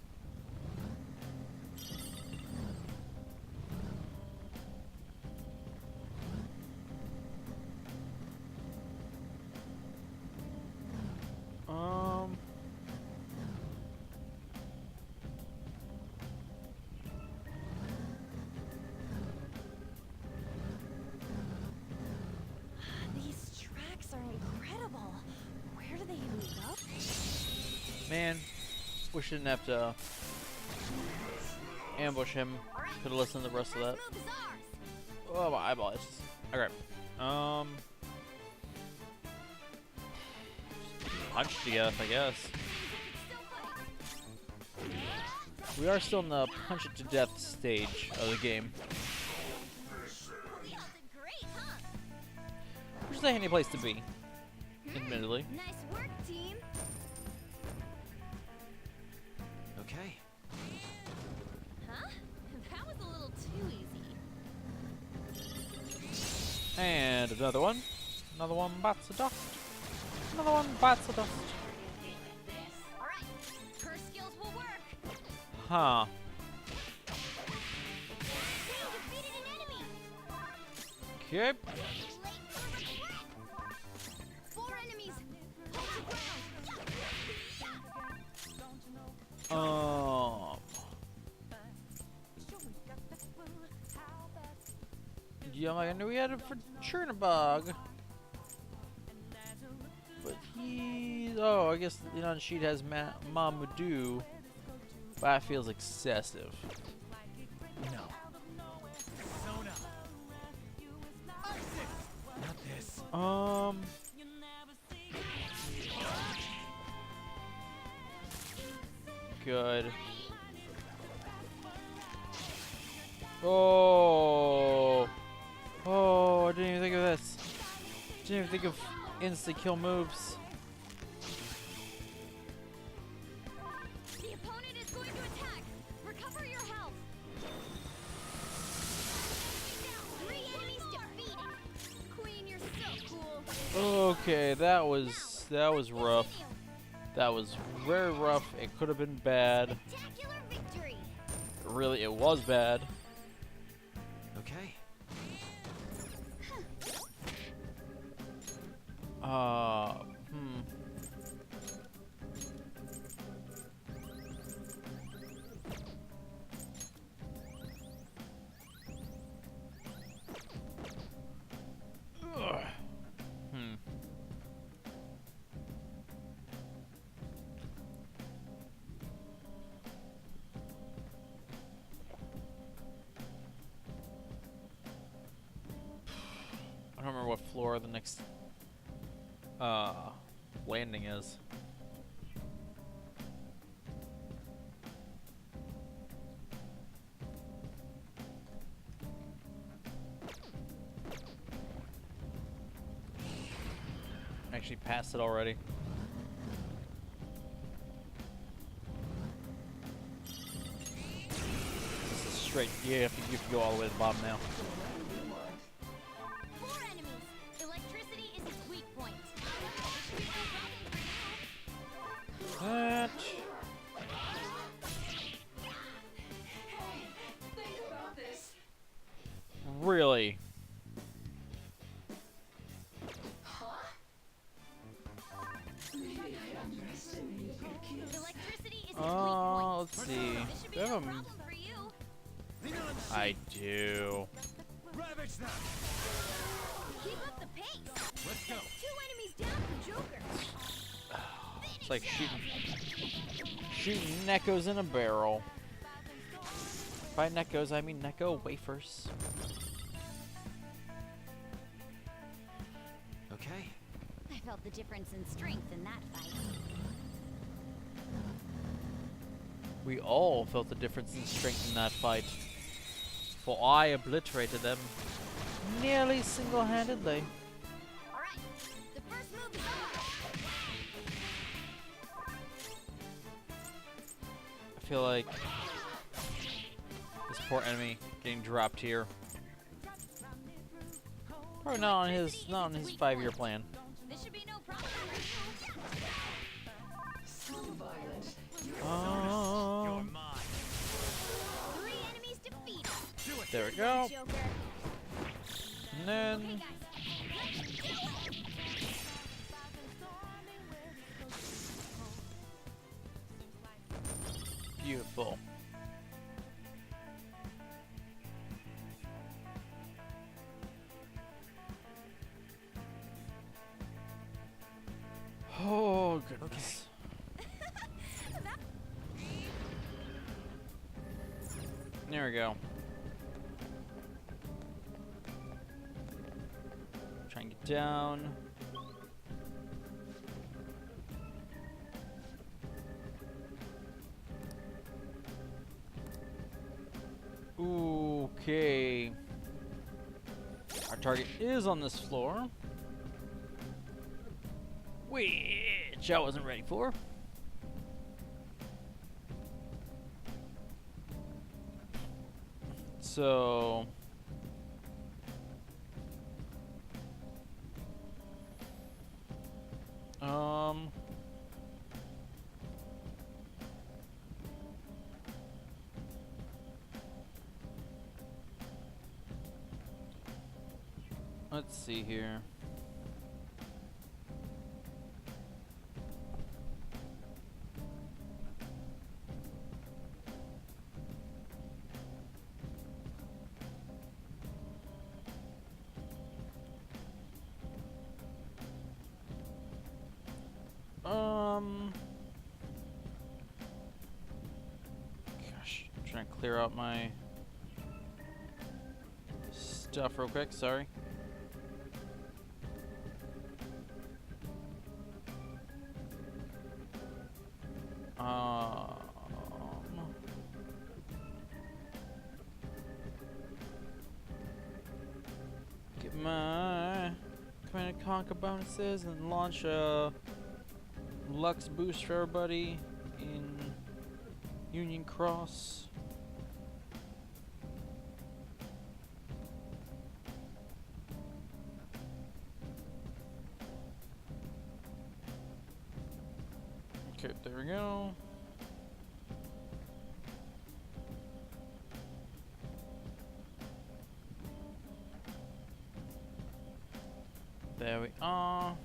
These tracks are incredible. Where do they even go? Man, we shouldn't have to ambush him. Could have listened to the rest of that. First move is ours. Oh, my eyeball itches. Okay. Punch to death, I guess. We are still in the punch it to death stage of the game. We all did great, huh? Which is a handy place to be, admittedly. Nice work, team. Okay. Huh? That was a little too easy. And another one. Another one bites the dust. Another one bites the dust. All right, her skills will work. Huh. We defeated an enemy. Okay. Late for retreat. 4 enemies. Hold the ground. Yeah, I knew we had it for Chernabog. But he... Oh, I guess the on-sheet has Mamadou. But that feels excessive. No. Sona. Isis. Not this. Good. Oh. Oh, I didn't even think of this. Didn't even think of insta-kill moves. The opponent is going to attack. Recover your health. 3 enemies defeated. Queen, you're so cool. Okay, that was rough. Continue. That was very rough. It could have been bad. Spectacular victory. Really, it was bad. Okay. Hmm. Ugh. Hmm. I don't remember what floor the next landing is. Actually passed it already. This is straight. Yeah, you have to go all the way to the bottom now. 4 enemies. Electricity is its weak point. That. Think about this. Really? Maybe I underestimated your kids. Electricity is its weak point. Let's see. This should be Do I no have a problem for you. Lean on I do. Ravage them. Keep up the pace. Let's go. 2 enemies down for Joker. It's like shooting Neckos in a barrel. By Neckos, I mean Necco wafers. Okay. I felt the difference in strength in that fight. We all felt the difference in strength in that fight. For I obliterated them nearly single-handedly. Alright, the first move is over. I feel like poor enemy getting dropped here. Probably not on his 5-year plan. This should be no problem for you. So violent. Oh, mine. 3 enemies defeated. there we go. Joker. And then Okay, guys. Let's do it. beautiful. Oh goodness. There we go. Try and get down. Okay. Our target is on this floor, which I wasn't ready for. So let's see here. Gosh, I'm trying to clear out my stuff real quick, sorry. Get my Command and Conquer bonuses and launch a Lux boost for everybody in Union Cross. Okay, there we go. There we are.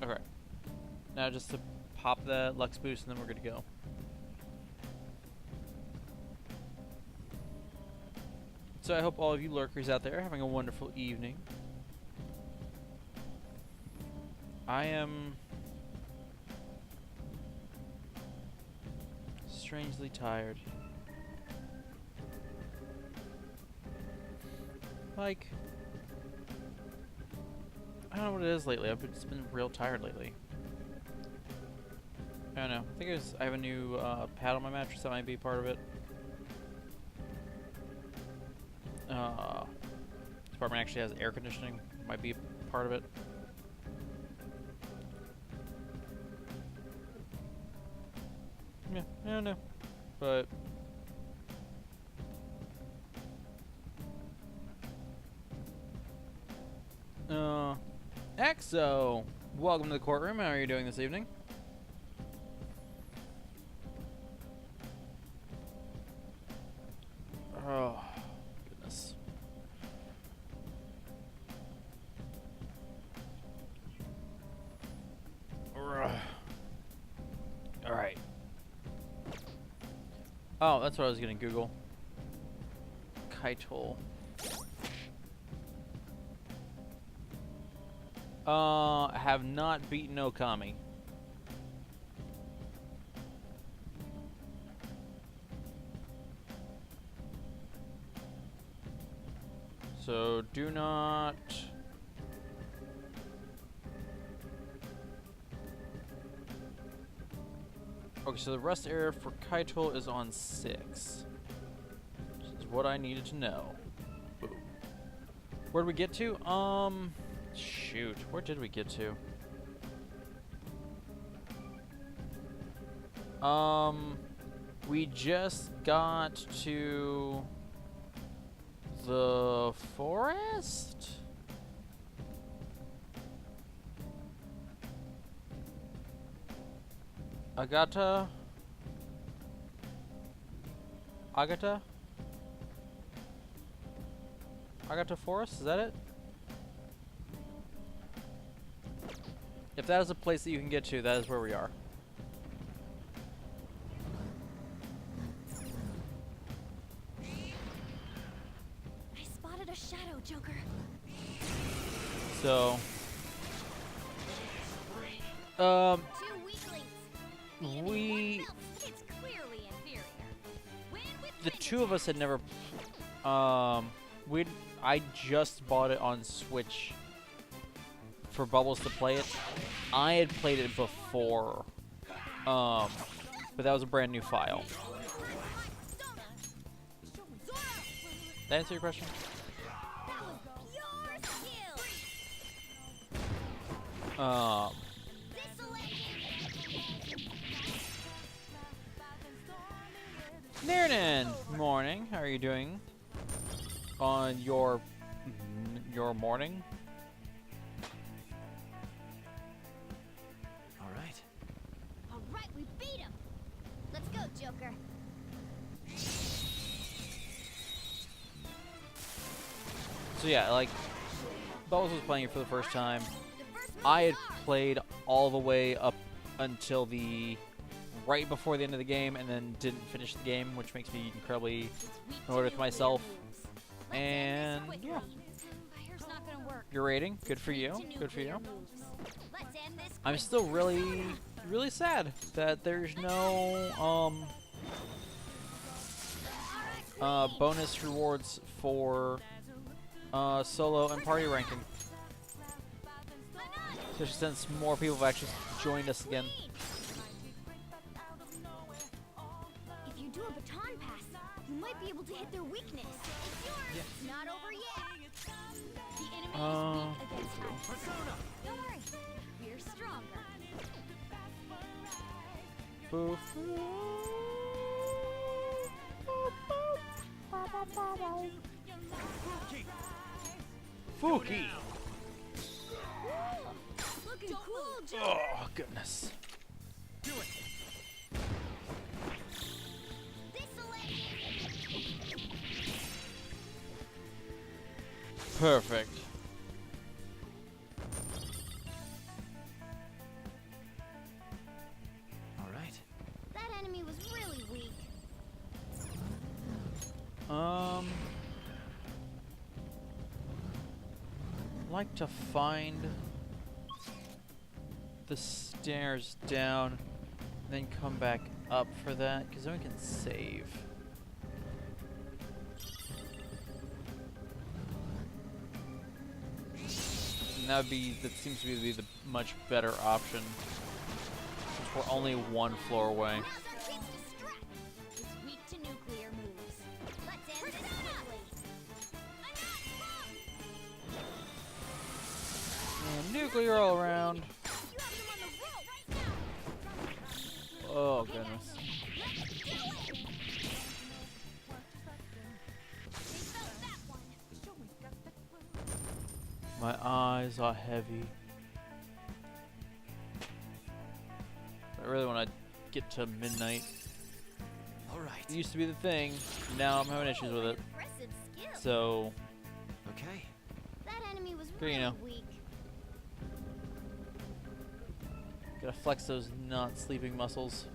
Okay. Now just to pop that Lux boost and then we're good to go. So I hope all of you lurkers out there are having a wonderful evening. I am strangely tired. Like, I don't know what it is lately. I've just been real tired lately. I don't know. I think I have a new pad on my mattress that might be part of it. This apartment actually has air conditioning. Might be part of it. Yeah, I don't know. But EXO, welcome to the courtroom. How are you doing this evening? Oh, goodness. All right. Oh, that's what I was gonna Google. Kaitol. Have not beaten Okami. So do not. Okay, so the rest area for Kaitol is on 6. This is what I needed to know. Boom. Where did we get to? Shoot, where did we get to? We just got to the forest? Agata? Forest? Is that it? If that is a place that you can get to, that is where we are. I spotted a shadow, Joker. So, 2 weaklings. Beat 'em in we, one fell. It's clearly inferior. Win with the finish. two of us had never, I just bought it on Switch for Bubbles to play it. I had played it before, but that was a brand new file. Did that answer your question? That was pure skill. Mirnan, morning. How are you doing on your morning? All right. All right, we beat him. Let's go, Joker. So yeah, like, Bubbles was playing it for the first time. The first I had one's ours. played all the way up until the right before the end of the game, and then didn't finish the game, which makes me incredibly It's weak to annoyed with nuclear myself. moves. Let's end And this yeah, quickly. Fire's not gonna work. your rating, good for you, Weak to good for you. nuclear moves. Let's end this I'm quickly. still really sad that there's no bonus rewards for solo and party ranking. Especially since more people have actually joined us again. If you do a baton pass, you might be able to hit their weakness. It's yours. It's not over yet. The enemy is weak against us. Persona. Don't worry, we're stronger. Boof. Fuki. Looking cool, Joe. Oh goodness. Do it. This'll end. Perfect. All right. That enemy was really weak. Like to find the stairs down, then come back up for that, because then we can save. And that seems to be the much better option, since we're only one floor away. Now's our chance to strike. It's weak to nuclear moves. Let's end this quickly. And nuclear all around. You have him on the rope right now. Oh goodness. Let's do it. They felt that one. My eyes are heavy. I really want to get to midnight. All right. It used to be the thing. Now I'm having issues with it. Impressive skill. So, Okay. That enemy was Good, you really know. weak. gotta flex those not sleeping muscles.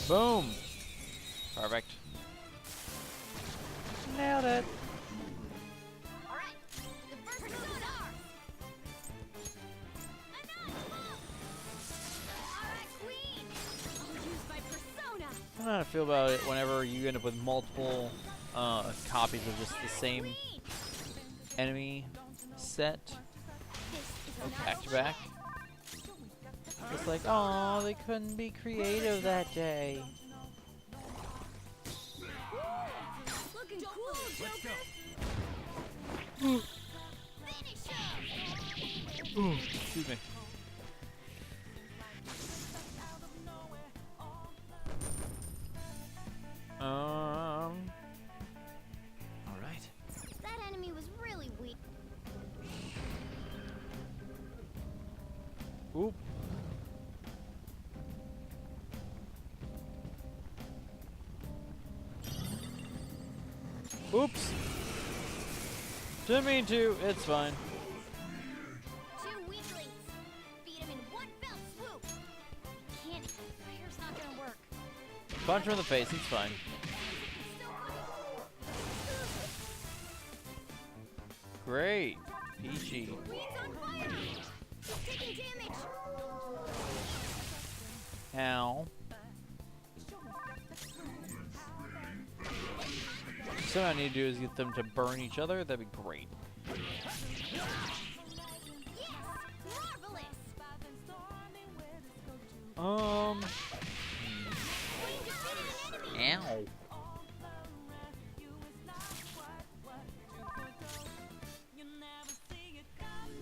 Boom! Perfect. Nailed it. All right, the first one is ours. All right, Queen. I'll use my persona. I don't know how to feel about it whenever you end up with multiple copies of just the same Queen. enemy set This is like not back to over back. yet. It's like, oh, they couldn't be creative that day. Looking cool, Let's Joker. go. Finish him. Excuse me. All right. That enemy was really weak. Oop. Oops. Didn't mean to. It's fine. Two weaklings. Beat him in one fell swoop. Can't. Fire's not gonna work. Punch him in the face. It's fine. Great. Peachy. Weed's on fire. He's taking damage. Ow. So what I need to do is get them to burn each other. That'd be great. Yes, marvelous. Queen defeated an enemy. Ow.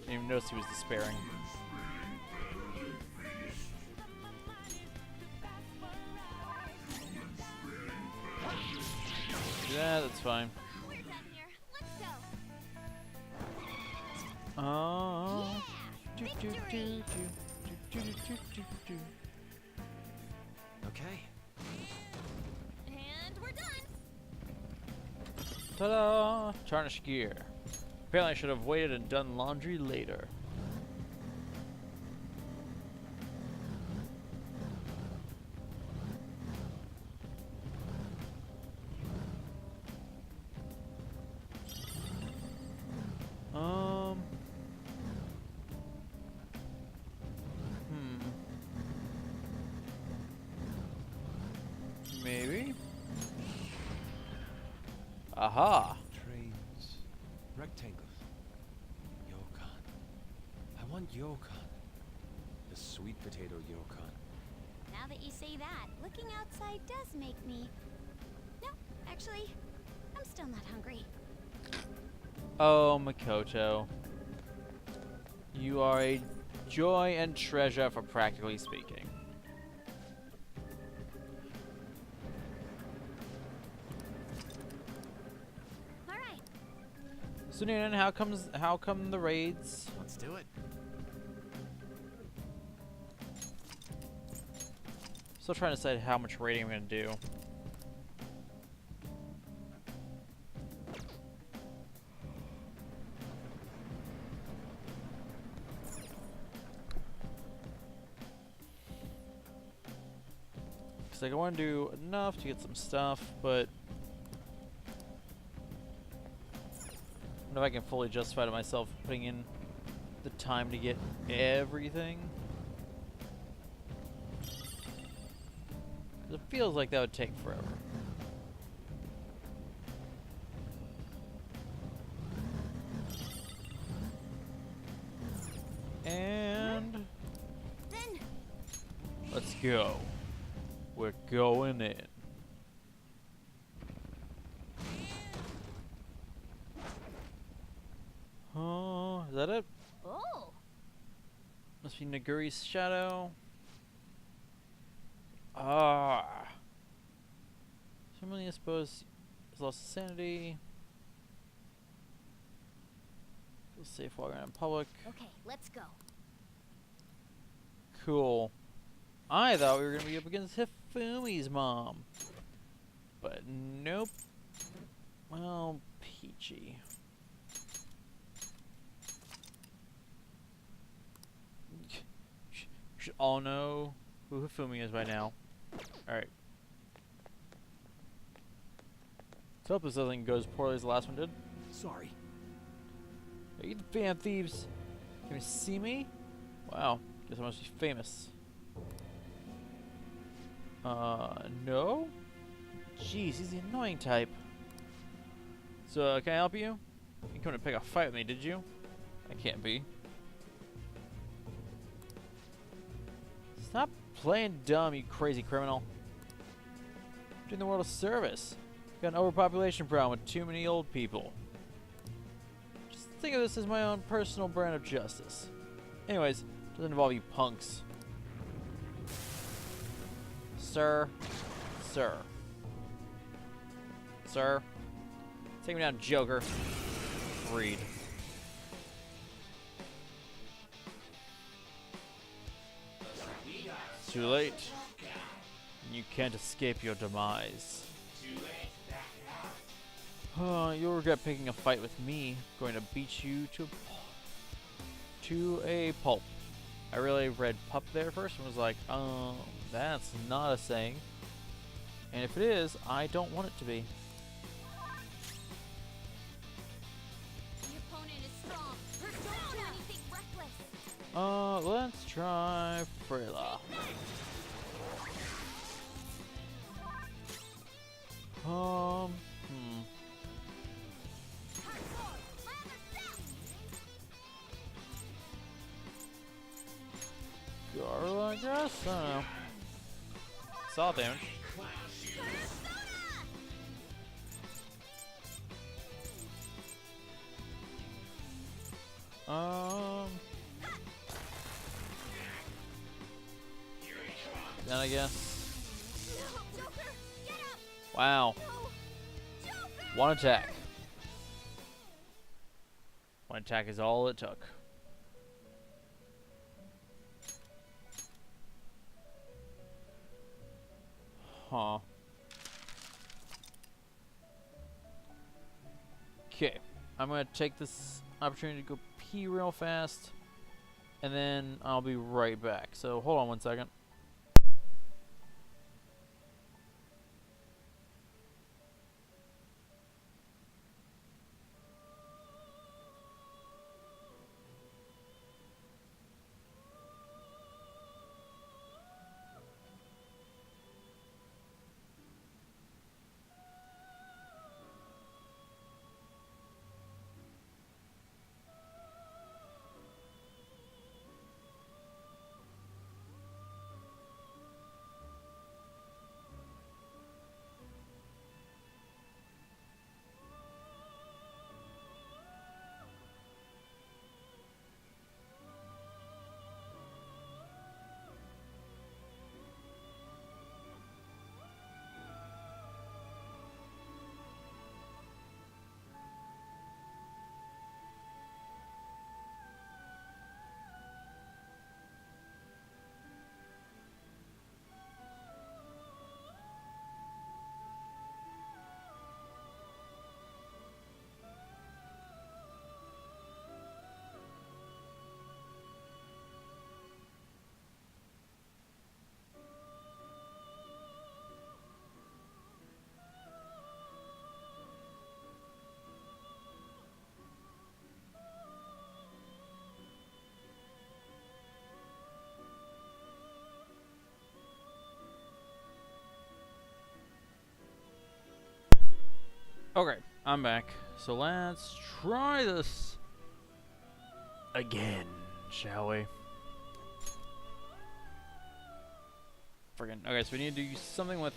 Didn't even notice he was despairing. Yeah, that's fine. We're done here. Let's go. Oh. Victory. Okay. And we're done. Ta-da! Tarnished gear. Apparently I should have waited and done laundry later. Maybe? Aha! Trains. Rectangles. Yokon. I want Yokon. The sweet potato Yokon. Now that you say that, looking outside does make me... No, actually, I'm still not hungry. Oh, Makoto. You are a joy and treasure for practically speaking. All right. So Noonan, how come the raids? Let's do it. Still trying to decide how much raiding I'm gonna do. Like I want to do enough to get some stuff, but I don't know if I can fully justify to myself putting in the time to get everything. 'Cause it feels like that would take forever. And Then let's go. We're going in. Oh, is that it? oh, Must be Naguri's shadow. Ah. Similarly, I suppose he's lost his sanity. Feels safe walking around in public. okay, let's go. Cool. I thought we were gonna be up against Hifumi's mom. But nope. Well, Peachy. You should all know who Hifumi is by now. Alright. Let's hope this doesn't go as poorly as the last one did. Sorry. Hey, you fan thieves. Can you see me? Wow. Guess I must be famous. No? Jeez, he's the annoying type. So, can I help you? You come to pick a fight with me, did you? I can't be. Stop playing dumb, you crazy criminal. Doing the world a service. Got an overpopulation problem with too many old people. Just think of this as my own personal brand of justice. Anyways, doesn't involve you punks. Sir. Sir. Sir. Take me down, Joker. Read. Too late. You can't escape your demise. You'll regret picking a fight with me. Going to beat you to a pulp. I really read pup there first and was like, that's not a saying. And if it is, I don't want it to be. The opponent is strong. Don't do anything reckless. Let's try Freyla. Garl, I guess? I don't know. Saw damage. Then I guess. No, Joker, get up. Wow. No, Joker. One attack. One attack is all it took. Huh. Okay. I'm gonna take this opportunity to go pee real fast. And then I'll be right back. So hold on one second. Okay, I'm back. So let's try this again, shall we? Friggin'. Okay, so we need to do something with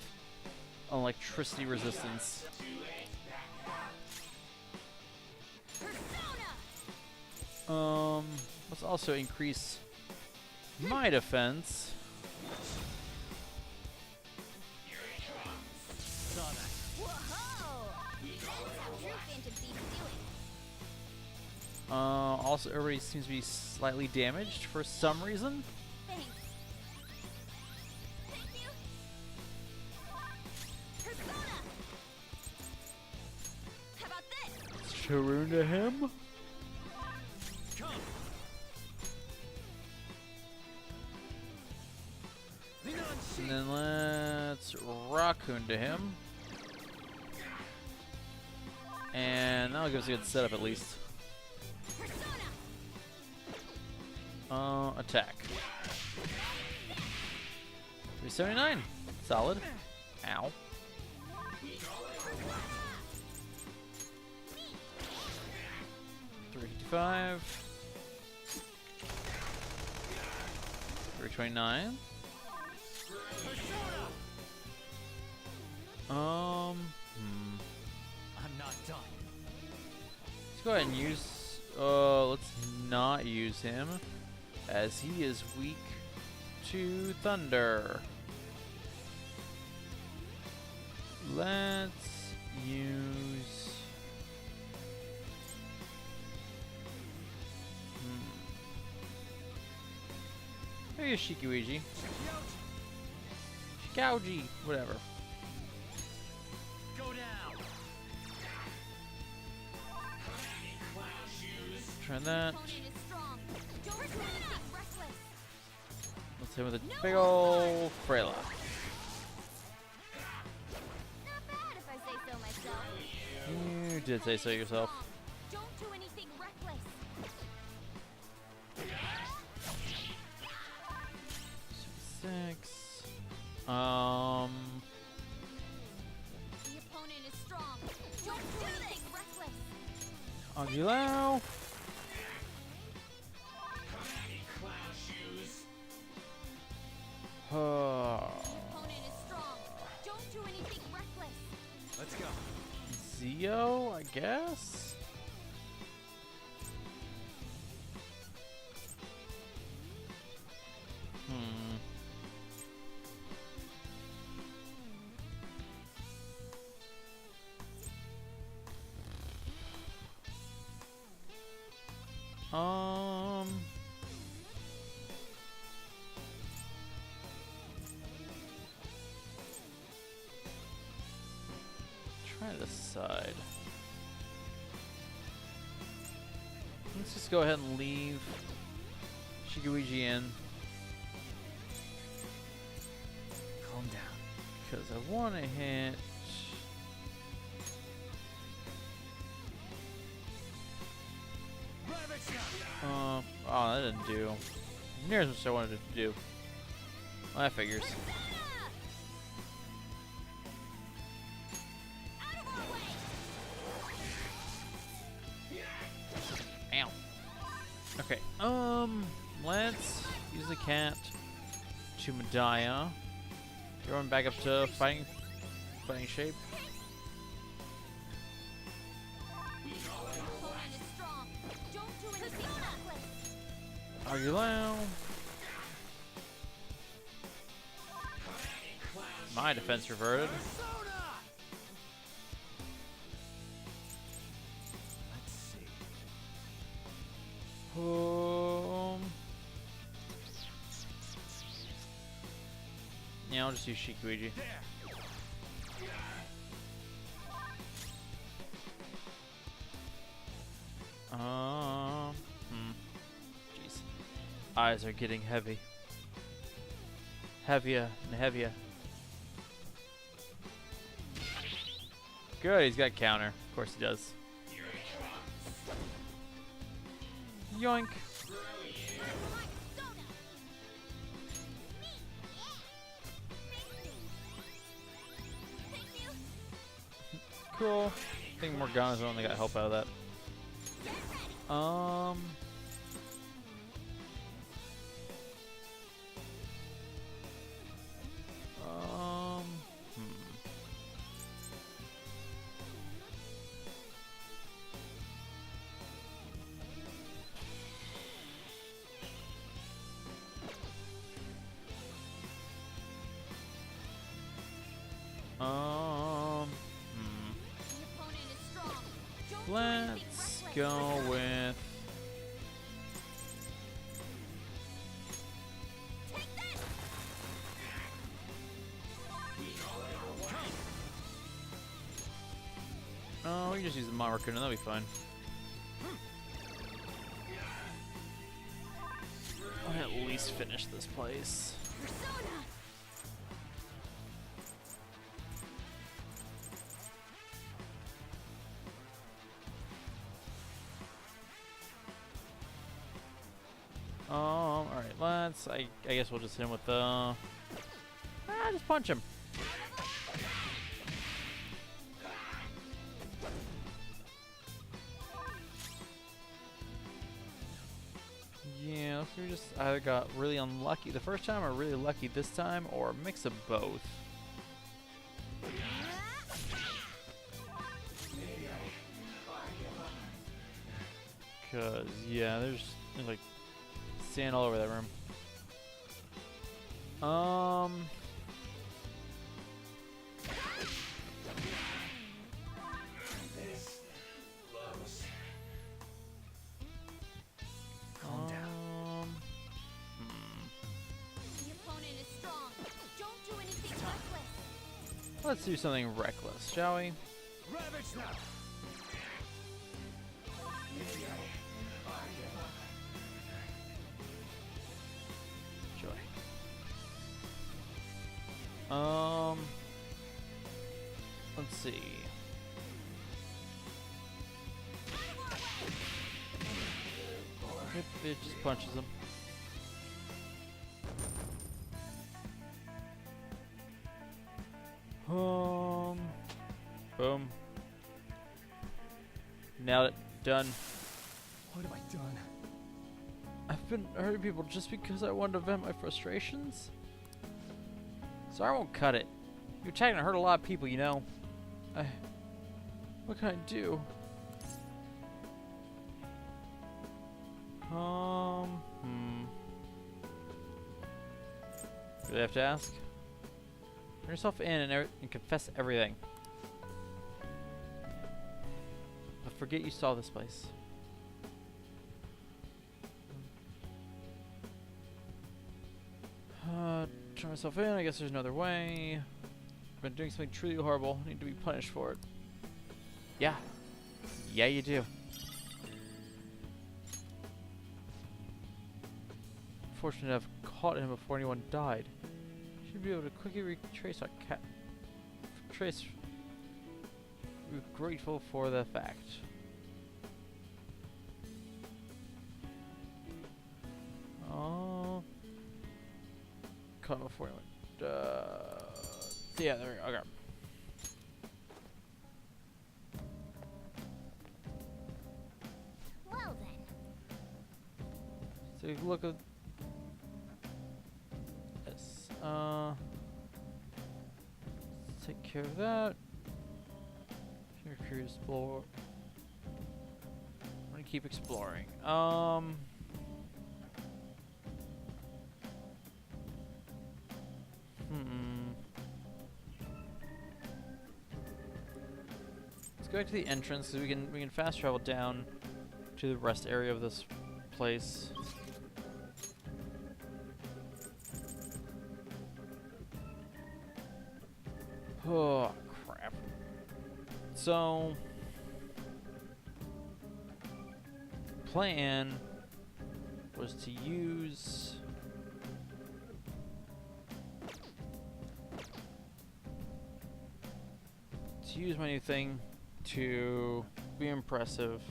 electricity resistance. Let's also increase my defense. Also, everybody seems to be slightly damaged for some reason. Thanks. Thank you. Persona. How about this? Sharoon to him. And then let's Raccoon to him. And that'll give us a good setup at least. Attack. 379. Solid. Ow. $355. $329. I'm not done. Let's go ahead and use. Let's not use him. as he is weak to thunder. Let's use... Maybe a Shikiuiji. Shikauji, whatever. Go down. Try that. Opponent is strong. Don't do anything reckless. Let's hit with a big ol' Freyla. Not bad if I say so myself. You did say so yourself. Don't do anything reckless. 6. The opponent is strong. Don't do anything reckless. Agilao. The opponent is strong. Don't do anything reckless. Let's go. Zio, I guess? Hmm. Try to decide. Let's just go ahead and leave Shikuiji in. Calm down. Because I want to hit... oh, that didn't do near as much as I wanted it to do. Well, that figures. Ow. Okay, let's use the cat to Medaya. Going back up to fighting shape. Opponent is strong. Don't do anything reckless. Argulau. My defense reverted. Let's see. Yeah, I'll just use Shikuiji. Jeez. Eyes are getting heavy. Heavier and heavier. Good, he's got counter. Of course he does. Yoink. Cool. I think Morgana's the one that got help out of that. Let's go with... oh, we can just use the Monarch and that'll be fine. I'll at least finish this place. Alright, let's... I guess we'll just hit him with the... just punch him. Yeah, we just either got really unlucky the first time or really lucky this time, or a mix of both. Cause, yeah, there's like sand all over that room. Calm down. The opponent is strong. Don't do anything reckless. Let's do something reckless, shall we? Ravage now. Joy. Let's see. Yep, it just punches him. Boom. Nailed it. Done. What have I done? I've been hurting people just because I wanted to vent my frustrations. So I won't cut it. You're attacking to hurt a lot of people, you know. What can I do? Do they have to ask? Turn yourself in and confess everything. But forget you saw this place. Turn myself in. I guess there's another way. I've been doing something truly horrible. I need to be punished for it. Yeah. Yeah, you do. Fortunate to have caught him before anyone died. Should be able to quickly retrace our cat. Trace. We're grateful for the fact. Oh. Caught him before anyone. Yeah, there we go. Okay. Well then. Take a look at this. Let's take care of that. Here, curious explore. I'm gonna keep exploring. Let's go back to the entrance so we can fast travel down to the rest area of this place. Oh crap. So plan was to use my new thing to be impressive.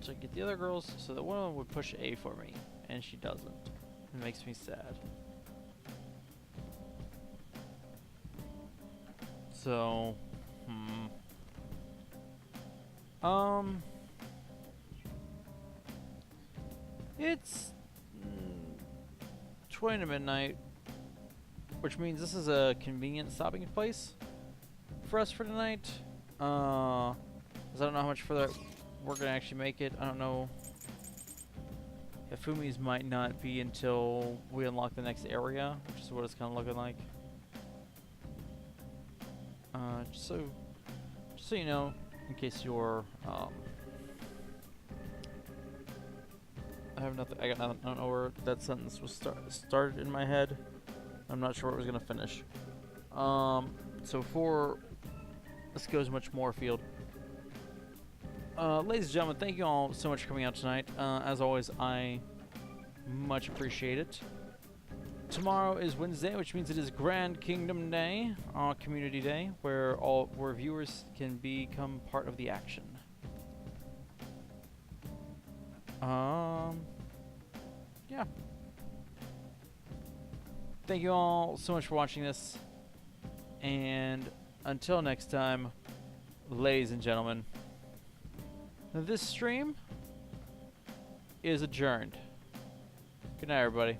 So I get the other girls so that one of them would push A for me, and she doesn't. It makes me sad. So, it's 20 to midnight, which means this is a convenient stopping place for us for tonight. 'Cause I don't know how much further we're gonna actually make it. I don't know. Fumi's might not be until we unlock the next area, which is what it's kind of looking like. Just so you know, in case you're, I have nothing. I don't know where that sentence was started in my head. I'm not sure where it was gonna finish. So before this goes much more afield, ladies and gentlemen, thank you all so much for coming out tonight. As always, I much appreciate it. Tomorrow is Wednesday, which means it is Grand Kingdom Day, Community Day, where viewers can become part of the action. Yeah. Thank you all so much for watching this, and until next time, ladies and gentlemen, this stream is adjourned. Good night, everybody.